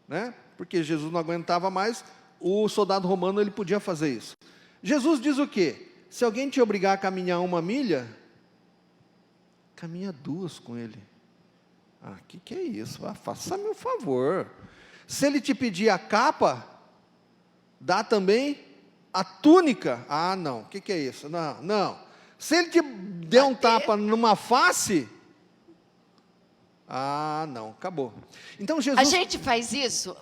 né? Porque Jesus não aguentava mais, o soldado romano ele podia fazer isso. Jesus diz o quê? Se alguém te obrigar a caminhar 1 milha, caminha 2 com ele. Que é isso? Faça-me um favor. Se ele te pedir a capa, dá também a túnica. Não, o que é isso? Não. Se ele te der um tapa numa face, Ah, não, acabou. Então Jesus... A gente faz isso,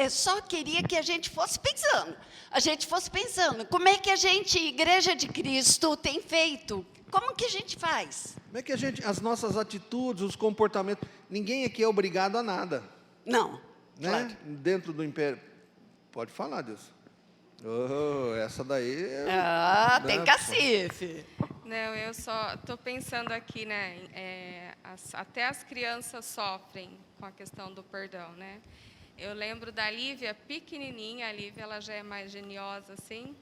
só queria que a gente fosse pensando. A gente fosse pensando, como é que a gente, Igreja de Cristo, tem feito? Como que a gente faz? Como é que as nossas atitudes, os comportamentos... Ninguém aqui é obrigado a nada. Não, Né? claro. Dentro do império. Pode falar, Deus. Oh, essa daí... Tem cacife. Não, eu só estou pensando aqui, né? Até as crianças sofrem com a questão do perdão, né? Eu lembro da Lívia pequenininha, a Lívia ela já é mais geniosa, assim,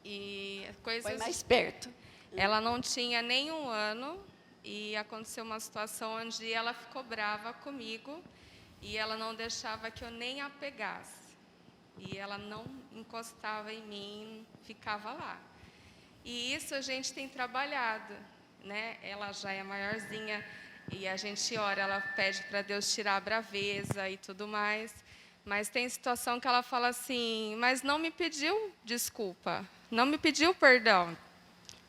e coisas... Foi mais perto. Ela não tinha nem 1 ano e aconteceu uma situação onde ela ficou brava comigo e ela não deixava que eu nem a pegasse. E ela não encostava em mim, ficava lá. E isso a gente tem trabalhado, né? Ela já é maiorzinha e a gente ora, ela pede para Deus tirar a braveza e tudo mais. Mas tem situação que ela fala assim, mas não me pediu desculpa, não me pediu perdão.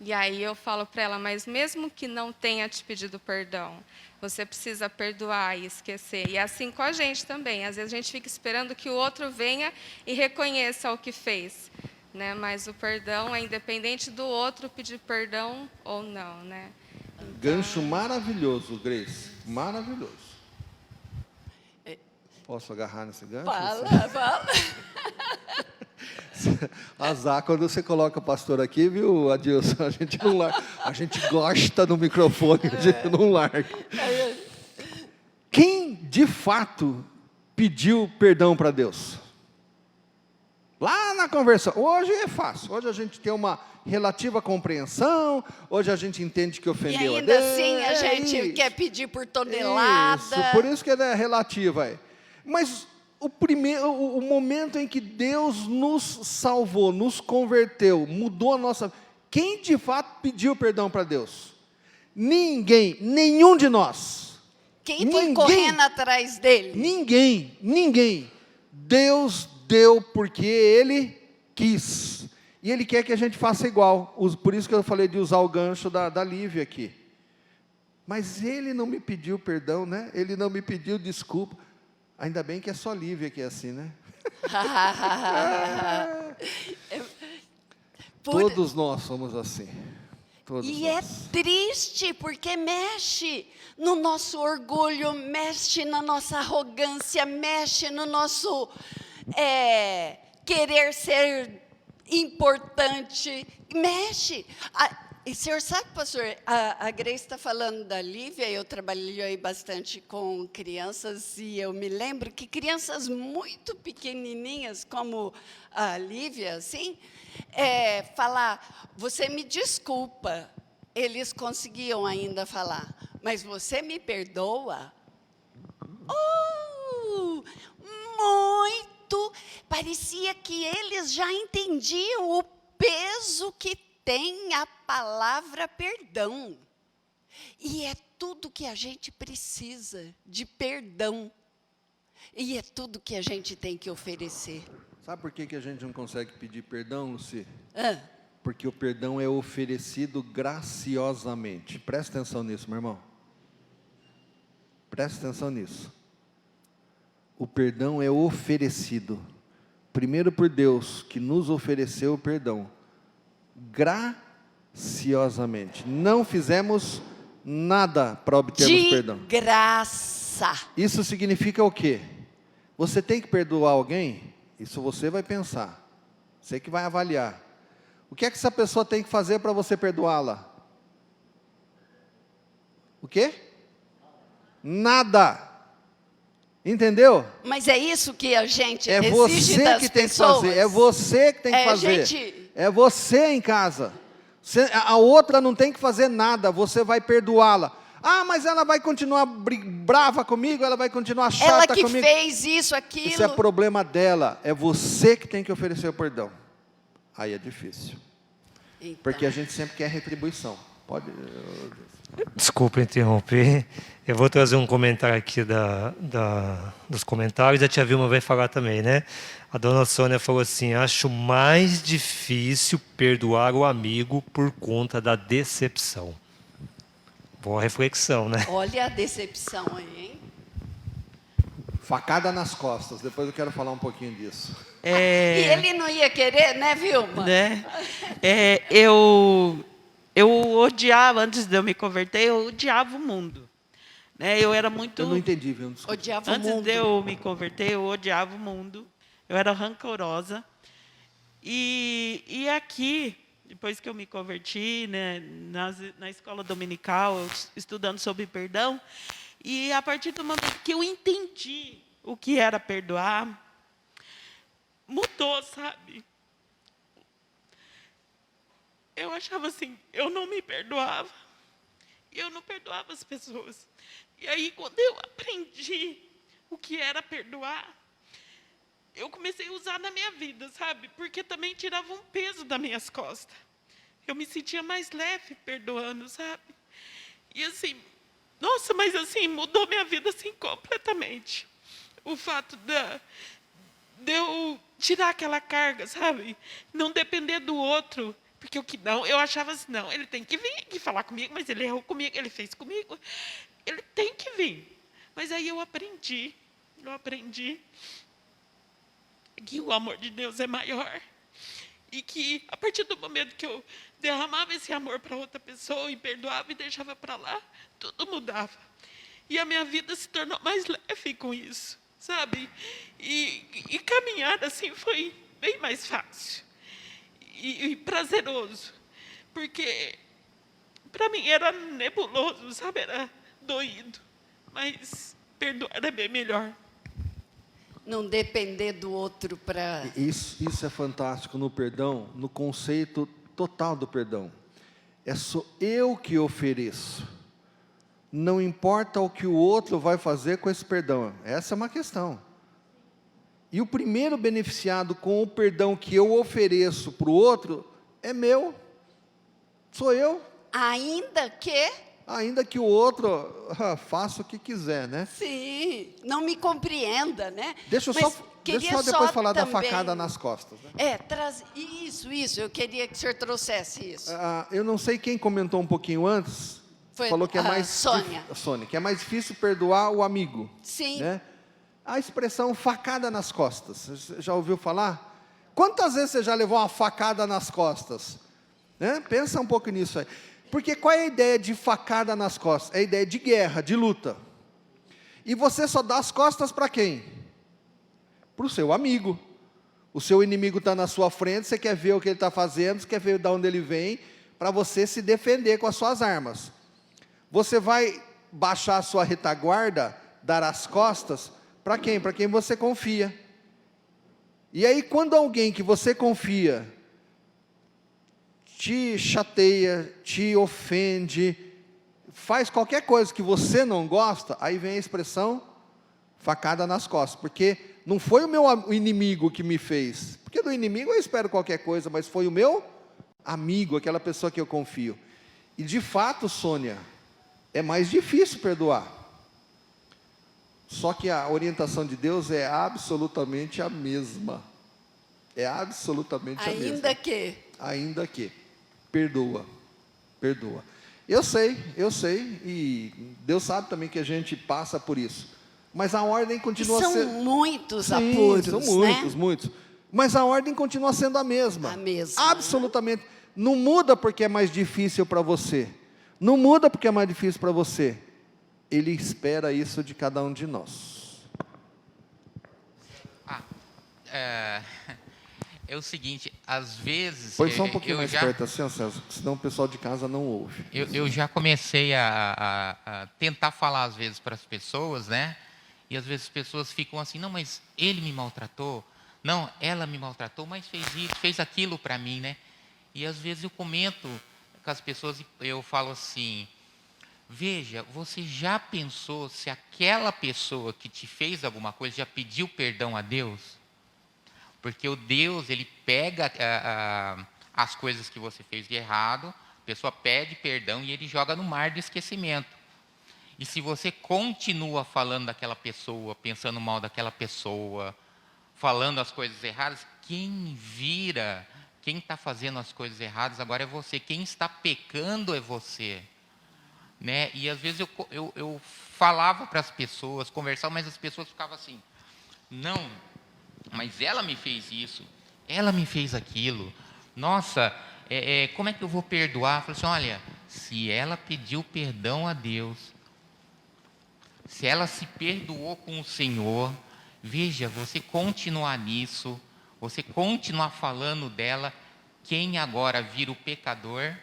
E aí eu falo para ela, mas mesmo que não tenha te pedido perdão, você precisa perdoar e esquecer. E é assim com a gente também. Às vezes a gente fica esperando que o outro venha e reconheça o que fez, né? Mas o perdão é independente do outro pedir perdão ou não, né? Gancho maravilhoso, Grace. Maravilhoso. Posso agarrar nesse gancho? Fala. Azar quando você coloca o pastor aqui, viu, Adilson? A gente não larga. A gente gosta do microfone, a gente não larga. Quem, de fato, pediu perdão para Deus? Lá na conversão. Hoje é fácil. Hoje a gente tem uma relativa compreensão. Hoje a gente entende que E ofendeu ainda a Deus. assim a gente quer pedir por tonelada. Isso, por isso que ela é relativa aí. Mas o momento em que Deus nos salvou, nos converteu, mudou a nossa... Quem de fato pediu perdão para Deus? Ninguém, nenhum de nós. Quem foi correndo atrás dele? Ninguém. Deus deu porque Ele quis. E Ele quer que a gente faça igual. Por isso que eu falei de usar o gancho da Lívia aqui. Mas Ele não me pediu perdão, né? Ele não me pediu desculpa. Ainda bem que é só Lívia que é assim, né? Todos nós somos assim. E é triste, porque mexe no nosso orgulho, mexe na nossa arrogância, mexe no nosso querer ser importante, mexe. E o senhor sabe, pastor, a Grace está falando da Lívia, eu trabalhei bastante com crianças e eu me lembro que crianças muito pequenininhas, como a Lívia, assim, falar, você me desculpa, eles conseguiam ainda falar, mas você me perdoa? Muito! Parecia que eles já entendiam o peso que tem a palavra perdão. E é tudo que a gente precisa, de perdão. E é tudo que a gente tem que oferecer. Sabe por que a gente não consegue pedir perdão, Luci? Ah, Porque o perdão é oferecido graciosamente. Presta atenção nisso, meu irmão. Presta atenção nisso. O perdão é oferecido. Primeiro por Deus, que nos ofereceu o perdão. Graciosamente. Não fizemos nada para obtermos perdão. de graça. Isso significa o quê? Você tem que perdoar alguém? Isso você vai pensar. Você que vai avaliar. O que é que essa pessoa tem que fazer para você perdoá-la? O quê? Nada. Entendeu? Mas é isso que a gente É exige você das que tem que pessoas. fazer. É você que tem que fazer. Gente... É você em casa. A outra não tem que fazer nada. Você vai perdoá-la. Ah, mas ela vai continuar brava comigo, ela vai continuar chata Ela que comigo. fez isso, aquilo. Isso é problema dela. É você que tem que oferecer o perdão. Aí é difícil. Então. Porque a gente sempre quer retribuição. Pode... Desculpa interromper. Eu vou trazer um comentário aqui dos comentários. A tia Vilma vai falar também, né? A dona Sônia falou assim, acho mais difícil perdoar o amigo por conta da decepção. Boa reflexão, né? Olha a decepção aí, hein? Facada nas costas. Depois eu quero falar um pouquinho disso. E ele não ia querer, né, Vilma? Né? Eu odiava, antes de eu me converter, eu odiava o mundo. Né? Eu era muito... Eu não entendi, viu? Desculpa. Odiava o Antes mundo. de eu me converter, eu odiava o mundo. Eu era rancorosa. E aqui, depois que eu me converti, né, na escola dominical, eu estudando sobre perdão, e a partir do momento que eu entendi o que era perdoar, mudou, sabe? Eu achava assim, eu não me perdoava. E eu não perdoava as pessoas. E aí, quando eu aprendi o que era perdoar, eu comecei a usar na minha vida, sabe? Porque também tirava um peso das minhas costas. Eu me sentia mais leve perdoando, sabe? E assim, nossa, mas assim, mudou minha vida assim completamente. O fato de eu tirar aquela carga, sabe? Não depender do outro. Porque o que não, eu achava assim, não, ele tem que vir aqui falar comigo, mas ele errou comigo, ele fez comigo. Ele tem que vir. Mas aí eu aprendi que o amor de Deus é maior. E que, a partir do momento que eu derramava esse amor para outra pessoa e perdoava e deixava para lá, tudo mudava. E a minha vida se tornou mais leve com isso, sabe? E caminhar assim foi bem mais fácil e prazeroso. Porque, para mim, era nebuloso, sabe? Era doído. Mas perdoar é bem melhor. Não depender do outro para... Isso é fantástico no perdão, no conceito total do perdão. É só eu que ofereço. Não importa o que o outro vai fazer com esse perdão. Essa é uma questão. E o primeiro beneficiado com o perdão que eu ofereço para o outro é meu. Sou eu. Ainda que o outro faça o que quiser, né? Sim, não me compreenda, né? Deixa eu Mas só queria depois falar da também- facada nas costas. Né? Isso, eu queria que o senhor trouxesse isso. Eu não sei quem comentou um pouquinho antes, Foi falou que é a mais... Sônia. Sônia, que é mais difícil perdoar o amigo. Sim. Né? A expressão facada nas costas, você já ouviu falar? Quantas vezes você já levou uma facada nas costas? Né? Pensa um pouco nisso aí. Porque qual é a ideia de facada nas costas? É a ideia de guerra, de luta. E você só dá as costas para quem? Para o seu amigo. O seu inimigo está na sua frente, você quer ver o que ele está fazendo, você quer ver de onde ele vem, para você se defender com as suas armas. Você vai baixar a sua retaguarda, dar as costas, para quem? Para quem você confia. E aí, quando alguém que você confia te chateia, te ofende, faz qualquer coisa que você não gosta, aí vem a expressão facada nas costas, porque não foi o meu inimigo que me fez, porque do inimigo eu espero qualquer coisa, mas foi o meu amigo, aquela pessoa que eu confio. E de fato, Sônia, é mais difícil perdoar. Só que a orientação de Deus é absolutamente a mesma. É absolutamente a mesma. Ainda que. Perdoa. Eu sei, e Deus sabe também que a gente passa por isso. Mas a ordem continua sendo... São muitos apuros, são né? muitos. Mas a ordem continua sendo a mesma. A mesma. Absolutamente. Não muda porque é mais difícil para você. Não muda porque é mais difícil para você. Ele espera isso de cada um de nós. É o seguinte, às vezes... Põe só um pouquinho mais perto assim, César, senão o pessoal de casa não ouve. Eu já comecei a tentar falar, às vezes, para as pessoas, né? E, às vezes, as pessoas ficam assim, não, mas ele me maltratou. Não, ela me maltratou, mas fez isso, fez aquilo para mim, né? E, às vezes, eu comento com as pessoas e eu falo assim... Veja, você já pensou se aquela pessoa que te fez alguma coisa já pediu perdão a Deus? Porque o Deus, ele pega as coisas que você fez de errado, a pessoa pede perdão e ele joga no mar de esquecimento. E se você continua falando daquela pessoa, pensando mal daquela pessoa, falando as coisas erradas, quem está fazendo as coisas erradas agora é você. Quem está pecando é você. né? E às vezes eu falava para as pessoas, conversava, mas as pessoas ficavam assim, não, mas ela me fez isso, ela me fez aquilo, nossa, como é que eu vou perdoar? Eu falei assim, olha, se ela pediu perdão a Deus, se ela se perdoou com o Senhor, veja, você continuar nisso, você continuar falando dela, quem agora vira o pecador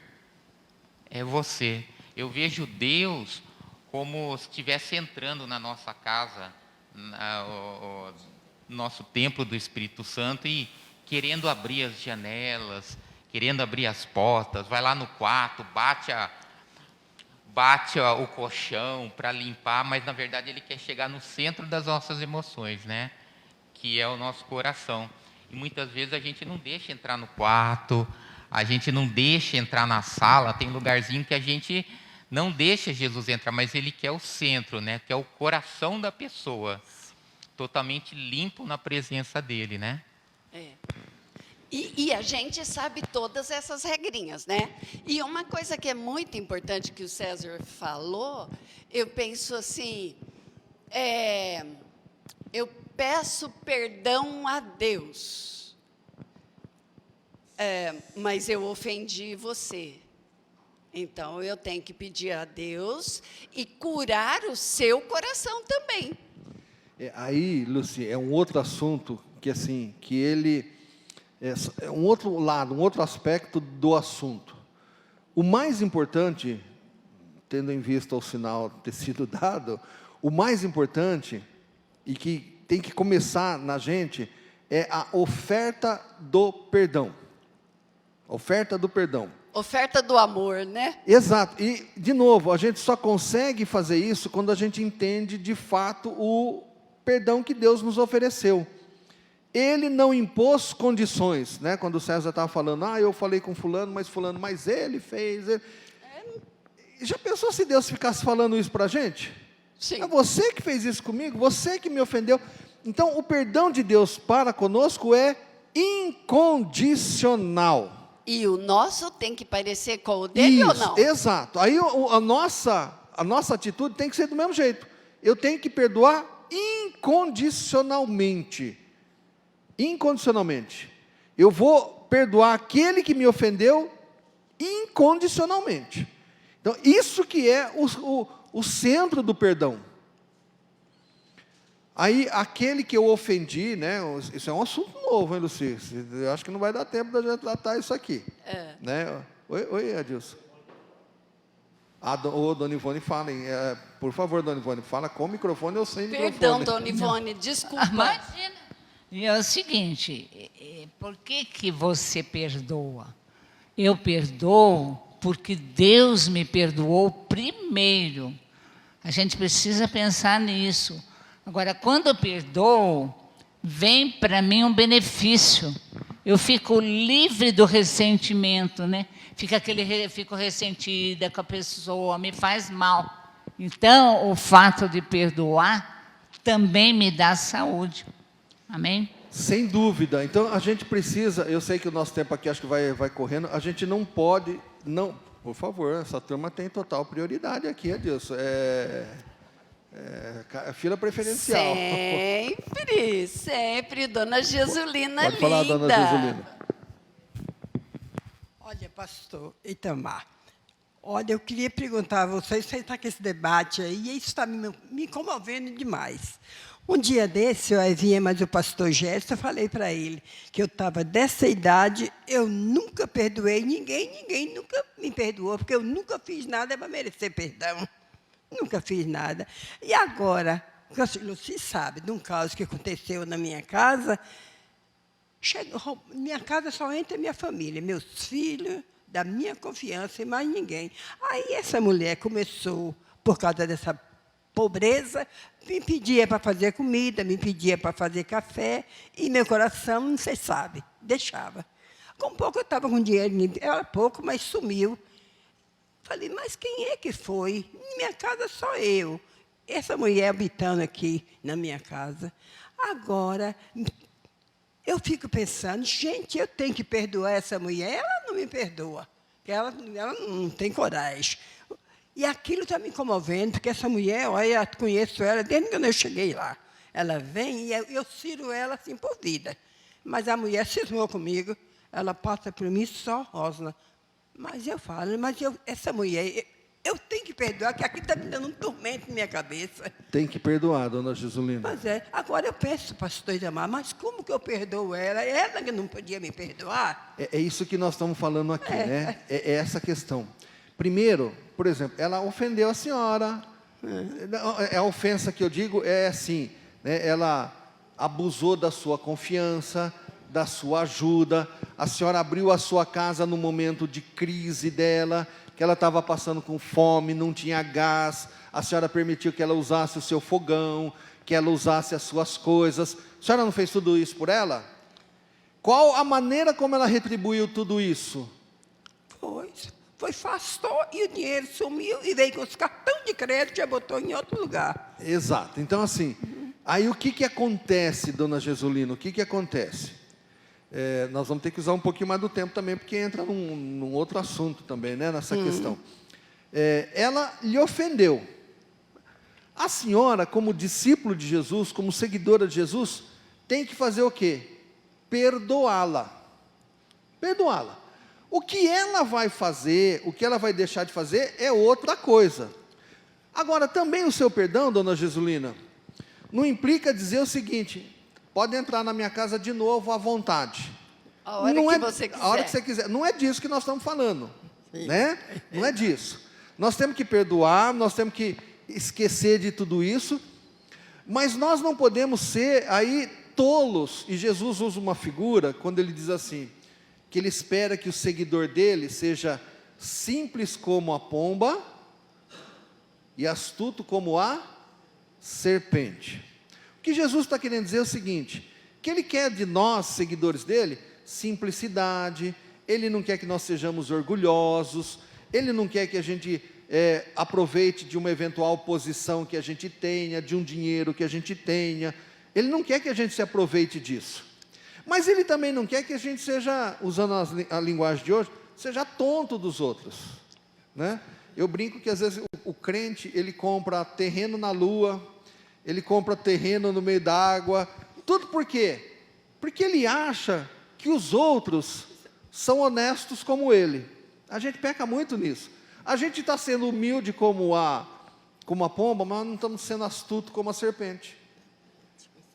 é você. Eu vejo Deus como se estivesse entrando na nossa casa, o nosso templo do Espírito Santo, e querendo abrir as janelas, querendo abrir as portas, vai lá no quarto, bate o colchão para limpar, mas na verdade Ele quer chegar no centro das nossas emoções, né? Que é o nosso coração. E muitas vezes a gente não deixa entrar no quarto, a gente não deixa entrar na sala, tem lugarzinho que a gente não deixa Jesus entrar, mas Ele quer o centro, né? Que é o coração da pessoa, totalmente limpo na presença dEle, né? É. E a gente sabe todas essas regrinhas, né? E uma coisa que é muito importante que o César falou, eu penso assim, eu peço perdão a Deus, mas eu ofendi você. Então, eu tenho que pedir a Deus e curar o seu coração também. Aí, Luci, é um outro assunto que, assim, que ele... É um outro lado, um outro aspecto do assunto. O mais importante, tendo em vista o sinal ter sido dado, o mais importante, e que tem que começar na gente, é a oferta do perdão. Oferta do perdão. Oferta do amor, né? Exato. E, de novo, a gente só consegue fazer isso quando a gente entende, de fato, o perdão que Deus nos ofereceu. Ele não impôs condições, né? Quando o César estava falando, eu falei com fulano, mas ele fez. Já pensou se Deus ficasse falando isso para a gente? Sim. É você que fez isso comigo, você que me ofendeu. Então, o perdão de Deus para conosco é incondicional. E o nosso tem que parecer com o dele ou não? Exato. Aí a nossa atitude tem que ser do mesmo jeito. Eu tenho que perdoar incondicionalmente. Incondicionalmente. Eu vou perdoar aquele que me ofendeu incondicionalmente. Então, isso que é o centro do perdão. Aí, aquele que eu ofendi, né? Isso é um assunto novo, hein, Luci? Eu acho que não vai dar tempo da gente tratar isso aqui. Né? Oi, Adilson. Dona Ivone, falem. Por favor, Dona Ivone, fala com o microfone ou sem microfone. Perdão, Dona Ivone, desculpa. Imagina. E é o seguinte, por que você perdoa? Eu perdoo porque Deus me perdoou primeiro. A gente precisa pensar nisso. Agora, quando eu perdoo, vem para mim um benefício. Eu fico livre do ressentimento, né? Fico ressentida com a pessoa, me faz mal. Então, o fato de perdoar também me dá saúde. Amém? Sem dúvida. Então, a gente precisa, eu sei que o nosso tempo aqui acho que vai correndo, a gente não pode, por favor, essa turma tem total prioridade aqui, Adilson. Fila preferencial. Sempre, Dona Jesulina Pode falar, linda. Dona Jesulina. Olha, pastor Itamar, olha, eu queria perguntar a vocês está com esse debate aí, e isso está me comovendo demais. Um dia desse, eu vinha mais o pastor Gerson, eu falei para ele que eu estava dessa idade, eu nunca perdoei ninguém nunca me perdoou, porque eu nunca fiz nada para merecer perdão. Nunca fiz nada. E agora, você sabe de um caso que aconteceu na minha casa, minha casa só entra minha família, meus filhos, da minha confiança e mais ninguém. Aí essa mulher começou, por causa dessa pobreza, me pedia para fazer comida, me pedia para fazer café, e meu coração, não sei sabe, deixava. Com pouco eu estava com dinheiro, era pouco, mas sumiu. Falei, mas quem é que foi? Minha casa só eu. Essa mulher habitando aqui na minha casa. Agora, eu fico pensando, gente, eu tenho que perdoar essa mulher, ela não me perdoa, porque ela não tem coragem. E aquilo está me comovendo, porque essa mulher, olha, eu conheço ela desde quando eu cheguei lá. Ela vem e eu sirvo ela assim por vida. Mas a mulher cismou comigo, ela passa por mim só rosa. Mas eu falo, essa mulher, eu tenho que perdoar, que aqui está me dando um tormento na minha cabeça. Tem que perdoar, dona Jesulina. Mas agora eu peço, pastor Itamar, mas como que eu perdoo ela? Ela que não podia me perdoar? É isso que nós estamos falando aqui, né? É essa questão. Primeiro, por exemplo, ela ofendeu a senhora. A ofensa que eu digo é assim, né? Ela abusou da sua confiança, da sua ajuda. A senhora abriu a sua casa no momento de crise dela, que ela estava passando com fome, não tinha gás. A senhora permitiu que ela usasse o seu fogão, que ela usasse as suas coisas. A senhora não fez tudo isso por ela? Qual a maneira como ela retribuiu tudo isso? Foi afastou e o dinheiro sumiu e veio com os cartões de crédito e já botou em outro lugar. Exato. Então, assim, aí o que acontece, dona Jesulina? O que acontece? Nós vamos ter que usar um pouquinho mais do tempo também, porque entra num outro assunto também, né, nessa questão. Ela lhe ofendeu. A senhora, como discípulo de Jesus, como seguidora de Jesus, tem que fazer o quê? Perdoá-la. Perdoá-la. O que ela vai fazer, o que ela vai deixar de fazer é outra coisa. Agora, também o seu perdão, dona Jesulina, não implica dizer o seguinte: pode entrar na minha casa de novo à vontade. A hora que você quiser. A hora que você quiser. Não é disso que nós estamos falando, né? Não é disso. Nós temos que perdoar, nós temos que esquecer de tudo isso, mas nós não podemos ser aí tolos. E Jesus usa uma figura quando ele diz assim, que ele espera que o seguidor dele seja simples como a pomba e astuto como a serpente. O que Jesus está querendo dizer é o seguinte, que ele quer de nós, seguidores dele, simplicidade. Ele não quer que nós sejamos orgulhosos, ele não quer que a gente aproveite de uma eventual posição que a gente tenha, de um dinheiro que a gente tenha. Ele não quer que a gente se aproveite disso. Mas ele também não quer que a gente seja, usando a linguagem de hoje, seja tonto dos outros, né? Eu brinco que às vezes o crente, ele compra terreno na lua, ele compra terreno no meio da água, tudo por quê? Porque ele acha que os outros são honestos como ele. A gente peca muito nisso. A gente está sendo humilde como a pomba, mas não estamos sendo astuto como a serpente.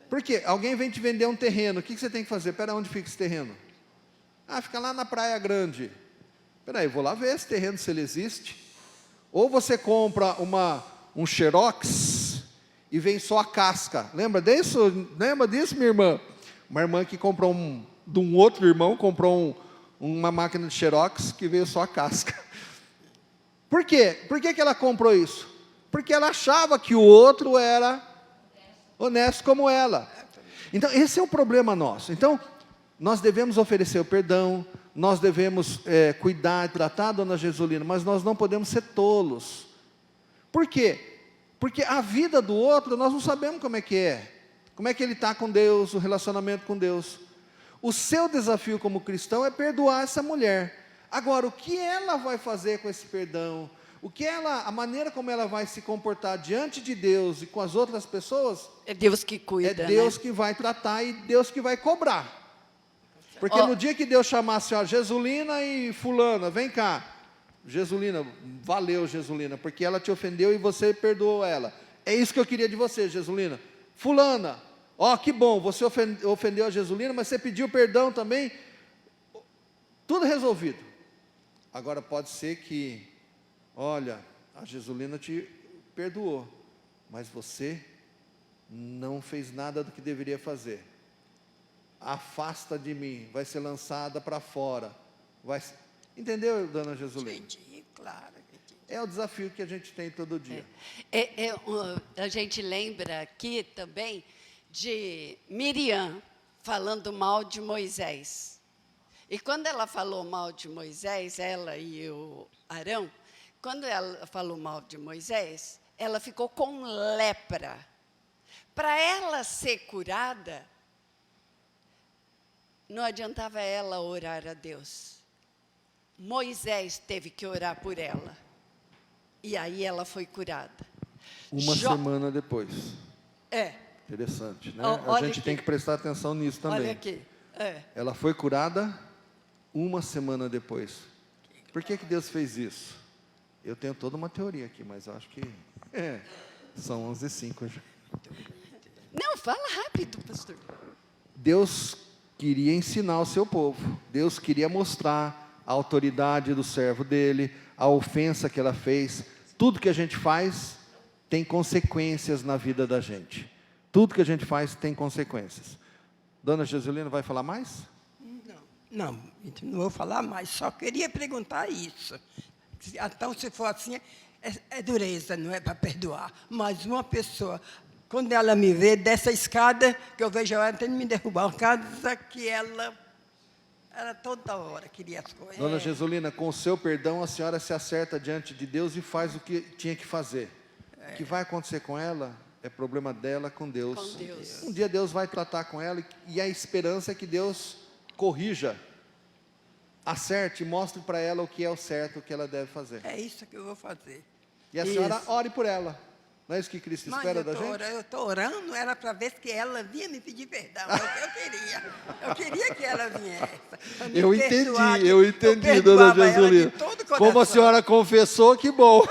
Por quê? Alguém vem te vender um terreno, o que você tem que fazer? Espera, onde fica esse terreno? Fica lá na Praia Grande. Espera aí, vou lá ver esse terreno, se ele existe. Ou você compra um Xerox e vem só a casca. Lembra disso? Lembra disso, minha irmã? Uma irmã que comprou de um outro irmão, comprou uma máquina de Xerox que veio só a casca. Por quê? Por que ela comprou isso? Porque ela achava que o outro era honesto como ela. Então, esse é o problema nosso. Então, nós devemos oferecer o perdão, nós devemos cuidar, tratar a dona Jesulina, mas nós não podemos ser tolos. Por quê? Porque a vida do outro, nós não sabemos como é que ele está com Deus, o relacionamento com Deus. O seu desafio como cristão é perdoar essa mulher. Agora, o que ela vai fazer com esse perdão? A maneira como ela vai se comportar diante de Deus e com as outras pessoas, é Deus que cuida, é Deus, né? que vai tratar e Deus que vai cobrar. Porque no dia que Deus chamar a senhora Jesulina e fulana, vem cá, Jesulina, valeu Jesulina, porque ela te ofendeu e você perdoou ela. É isso que eu queria de você, Jesulina. Fulana, que bom, você ofendeu a Jesulina, mas você pediu perdão também. Tudo resolvido. Agora pode ser que, olha, a Jesulina te perdoou, mas você não fez nada do que deveria fazer. Afasta de mim, vai ser lançada para fora. Entendeu, dona Jesulina? Entendi, claro. É o desafio que a gente tem todo dia. A gente lembra aqui também de Miriam falando mal de Moisés. E quando ela falou mal de Moisés, ela e o Arão, quando ela falou mal de Moisés, ela ficou com lepra. Para ela ser curada, não adiantava ela orar a Deus. Moisés teve que orar por ela. E aí ela foi curada. Uma Jó- semana depois. É, Interessante, né? Ó, A olha gente aqui. tem que prestar atenção nisso também. olha aqui. É. Ela foi curada uma semana depois. Por que Deus fez isso? Eu tenho toda uma teoria aqui, mas eu acho que são 11h05 já. Não, fala rápido, pastor. Deus queria ensinar o seu povo. Deus queria mostrar a autoridade do servo dele, a ofensa que ela fez. Tudo que a gente faz tem consequências na vida da gente. Tudo que a gente faz tem consequências. Dona Jesulina vai falar mais? Não, não vou falar mais, só queria perguntar isso. Então, se for assim, é dureza, não é para perdoar. Mas uma pessoa, quando ela me vê dessa escada, que eu vejo ela tentando me derrubar, uma casa que ela toda hora queria as coisas. Dona Jesulina, com o seu perdão, a senhora se acerta diante de Deus e faz o que tinha que fazer. O que vai acontecer com ela é problema dela com Deus. Com Deus. Um dia Deus vai tratar com ela e a esperança é que Deus corrija, acerte, mostre para ela o que é o certo, o que ela deve fazer. É isso que eu vou fazer. E a senhora ore por ela. Não é isso que Cristo espera da gente? Eu estou orando, era para ver que ela vinha me pedir perdão. É o que eu queria. Eu queria que ela viesse. pra me perdoar, que Eu entendi, perdoava Dona ela de Jesulina. todo o Como a coração. senhora confessou, que bom.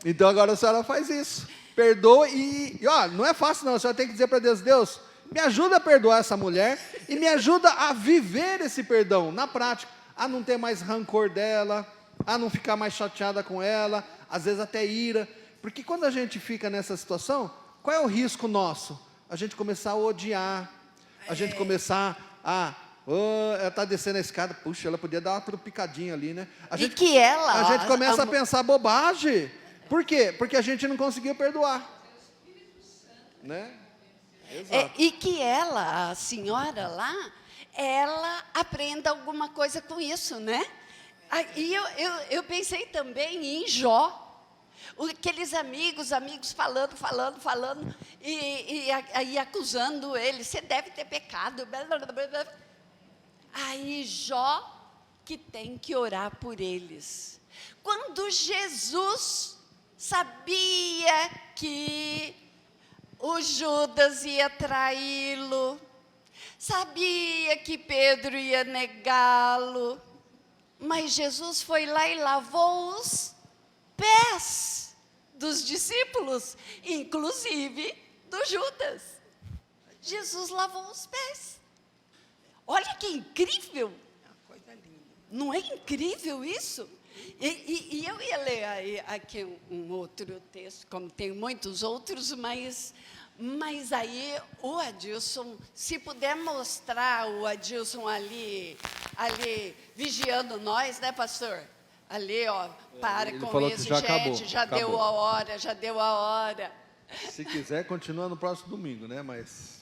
Então agora a senhora faz isso. Perdoa e não é fácil não. A senhora tem que dizer para Deus, Deus, me ajuda a perdoar essa mulher e me ajuda a viver esse perdão na prática. A não ter mais rancor dela, a não ficar mais chateada com ela, às vezes até ira. Porque quando a gente fica nessa situação, qual é o risco nosso? A gente começar a odiar, a gente começar a... ela está descendo a escada, puxa, ela podia dar uma tropicadinha ali, né? A gente começa a pensar bobagem. Por quê? Porque a gente não conseguiu perdoar. Né? Exato. E que ela, a senhora lá, ela aprenda alguma coisa com isso, né? E eu pensei também em Jó. Aqueles amigos falando, e aí acusando ele, você deve ter pecado. Blá, blá, blá, blá. Aí Jó que tem que orar por eles. Quando Jesus sabia que o Judas ia traí-lo, sabia que Pedro ia negá-lo, mas Jesus foi lá e lavou os pés dos discípulos, inclusive do Judas. Jesus lavou os pés. Olha que incrível! Não é incrível isso? E eu ia ler aqui um outro texto, como tem muitos outros, mas aí o Adilson, se puder mostrar o Adilson ali vigiando nós, né, pastor? Ali, ó, para Ele com falou que isso, já gente, acabou, já acabou. deu a hora. Se quiser, continua no próximo domingo, né? Mas...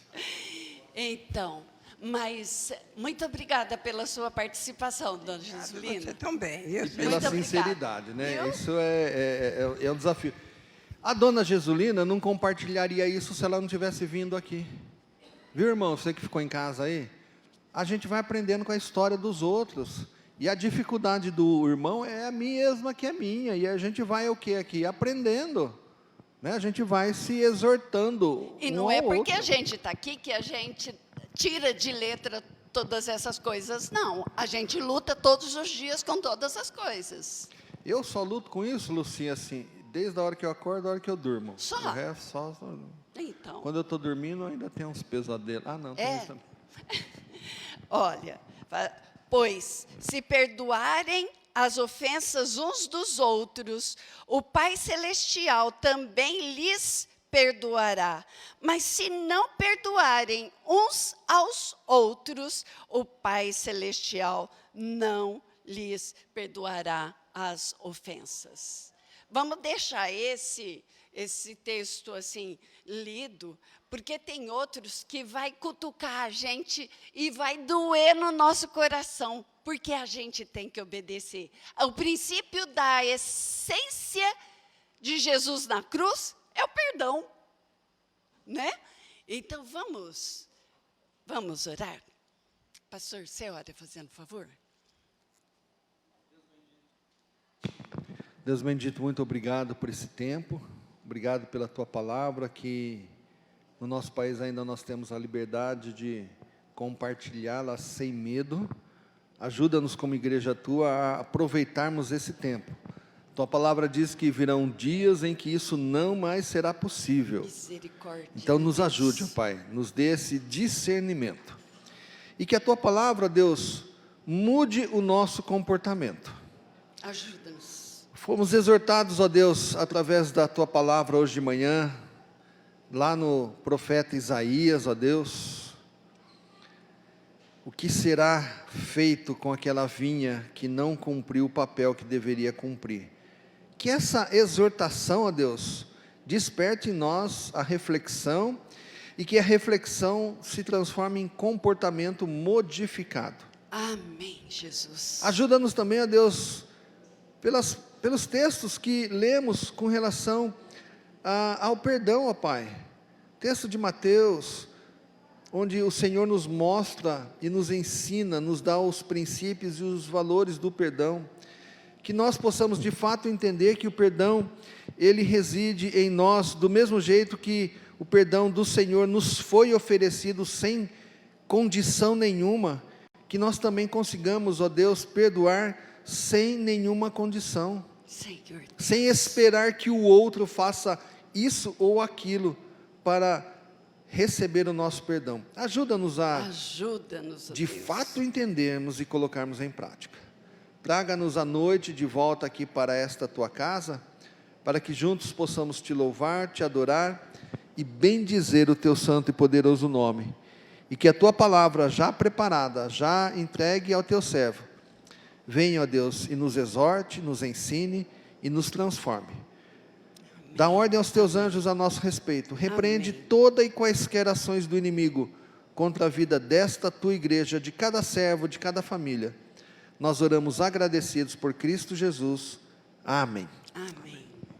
Então, mas muito obrigada pela sua participação, dona Jesulina. Você também. E Muito pela obrigada. sinceridade, né? Viu? Isso é um desafio. A dona Jesulina não compartilharia isso se ela não tivesse vindo aqui. Viu, irmão? Você que ficou em casa aí? A gente vai aprendendo com a história dos outros. E a dificuldade do irmão é a mesma que a minha. E a gente vai o quê aqui? Aprendendo. Né? A gente vai se exortando. E um não ao é porque outro. a gente está aqui que a gente tira de letra todas essas coisas, não. A gente luta todos os dias com todas as coisas. Eu só luto com isso, Lucinha, assim, desde a hora que eu acordo, a hora que eu durmo. Só? O resto, só. Então, Quando eu estou dormindo, ainda tem uns pesadelos. Ah, não, tem isso também. olha, pois se perdoarem as ofensas uns dos outros, o Pai Celestial também lhes perdoará. Mas se não perdoarem uns aos outros, o Pai Celestial não lhes perdoará as ofensas. Vamos deixar esse texto assim lido, porque tem outros que vai cutucar a gente e vai doer no nosso coração, porque a gente tem que obedecer. O princípio da essência de Jesus na cruz é o perdão, né? Então vamos orar. Pastor, você ora fazendo favor? Deus bendito, muito obrigado por esse tempo. Obrigado pela tua palavra, que no nosso país ainda nós temos a liberdade de compartilhá-la sem medo. Ajuda-nos como igreja tua a aproveitarmos esse tempo. Tua palavra diz que virão dias em que isso não mais será possível. Misericórdia. Então nos Deus. ajude, ó Pai, nos dê esse discernimento. E que a tua palavra, Deus, mude o nosso comportamento. Ajuda-nos. Fomos exortados, ó Deus, através da tua palavra hoje de manhã, lá no profeta Isaías, ó Deus, o que será feito com aquela vinha que não cumpriu o papel que deveria cumprir. Que essa exortação, ó Deus, desperte em nós a reflexão e que a reflexão se transforme em comportamento modificado. Amém, Jesus. Ajuda-nos também, ó Deus, pelos textos que lemos com relação ao perdão, ó Pai. Texto de Mateus, onde o Senhor nos mostra e nos ensina, nos dá os princípios e os valores do perdão. Que nós possamos de fato entender que o perdão, ele reside em nós, do mesmo jeito que o perdão do Senhor nos foi oferecido sem condição nenhuma, que nós também consigamos, ó Deus, perdoar sem nenhuma condição, Senhor. sem esperar que o outro faça isso ou aquilo para receber o nosso perdão. Ajuda-nos a, Ajuda-nos, ó de Deus. fato, entendermos e colocarmos em prática. Traga-nos à noite de volta aqui para esta tua casa, para que juntos possamos te louvar, te adorar e bendizer o teu santo e poderoso nome. E que a tua palavra já preparada, já entregue ao teu servo, venha, ó Deus, e nos exorte, nos ensine e nos transforme. Amém. Dá ordem aos teus anjos a nosso respeito. Repreende Amém. toda e quaisquer ações do inimigo contra a vida desta tua igreja, de cada servo, de cada família. Nós oramos agradecidos por Cristo Jesus. Amém. Amém.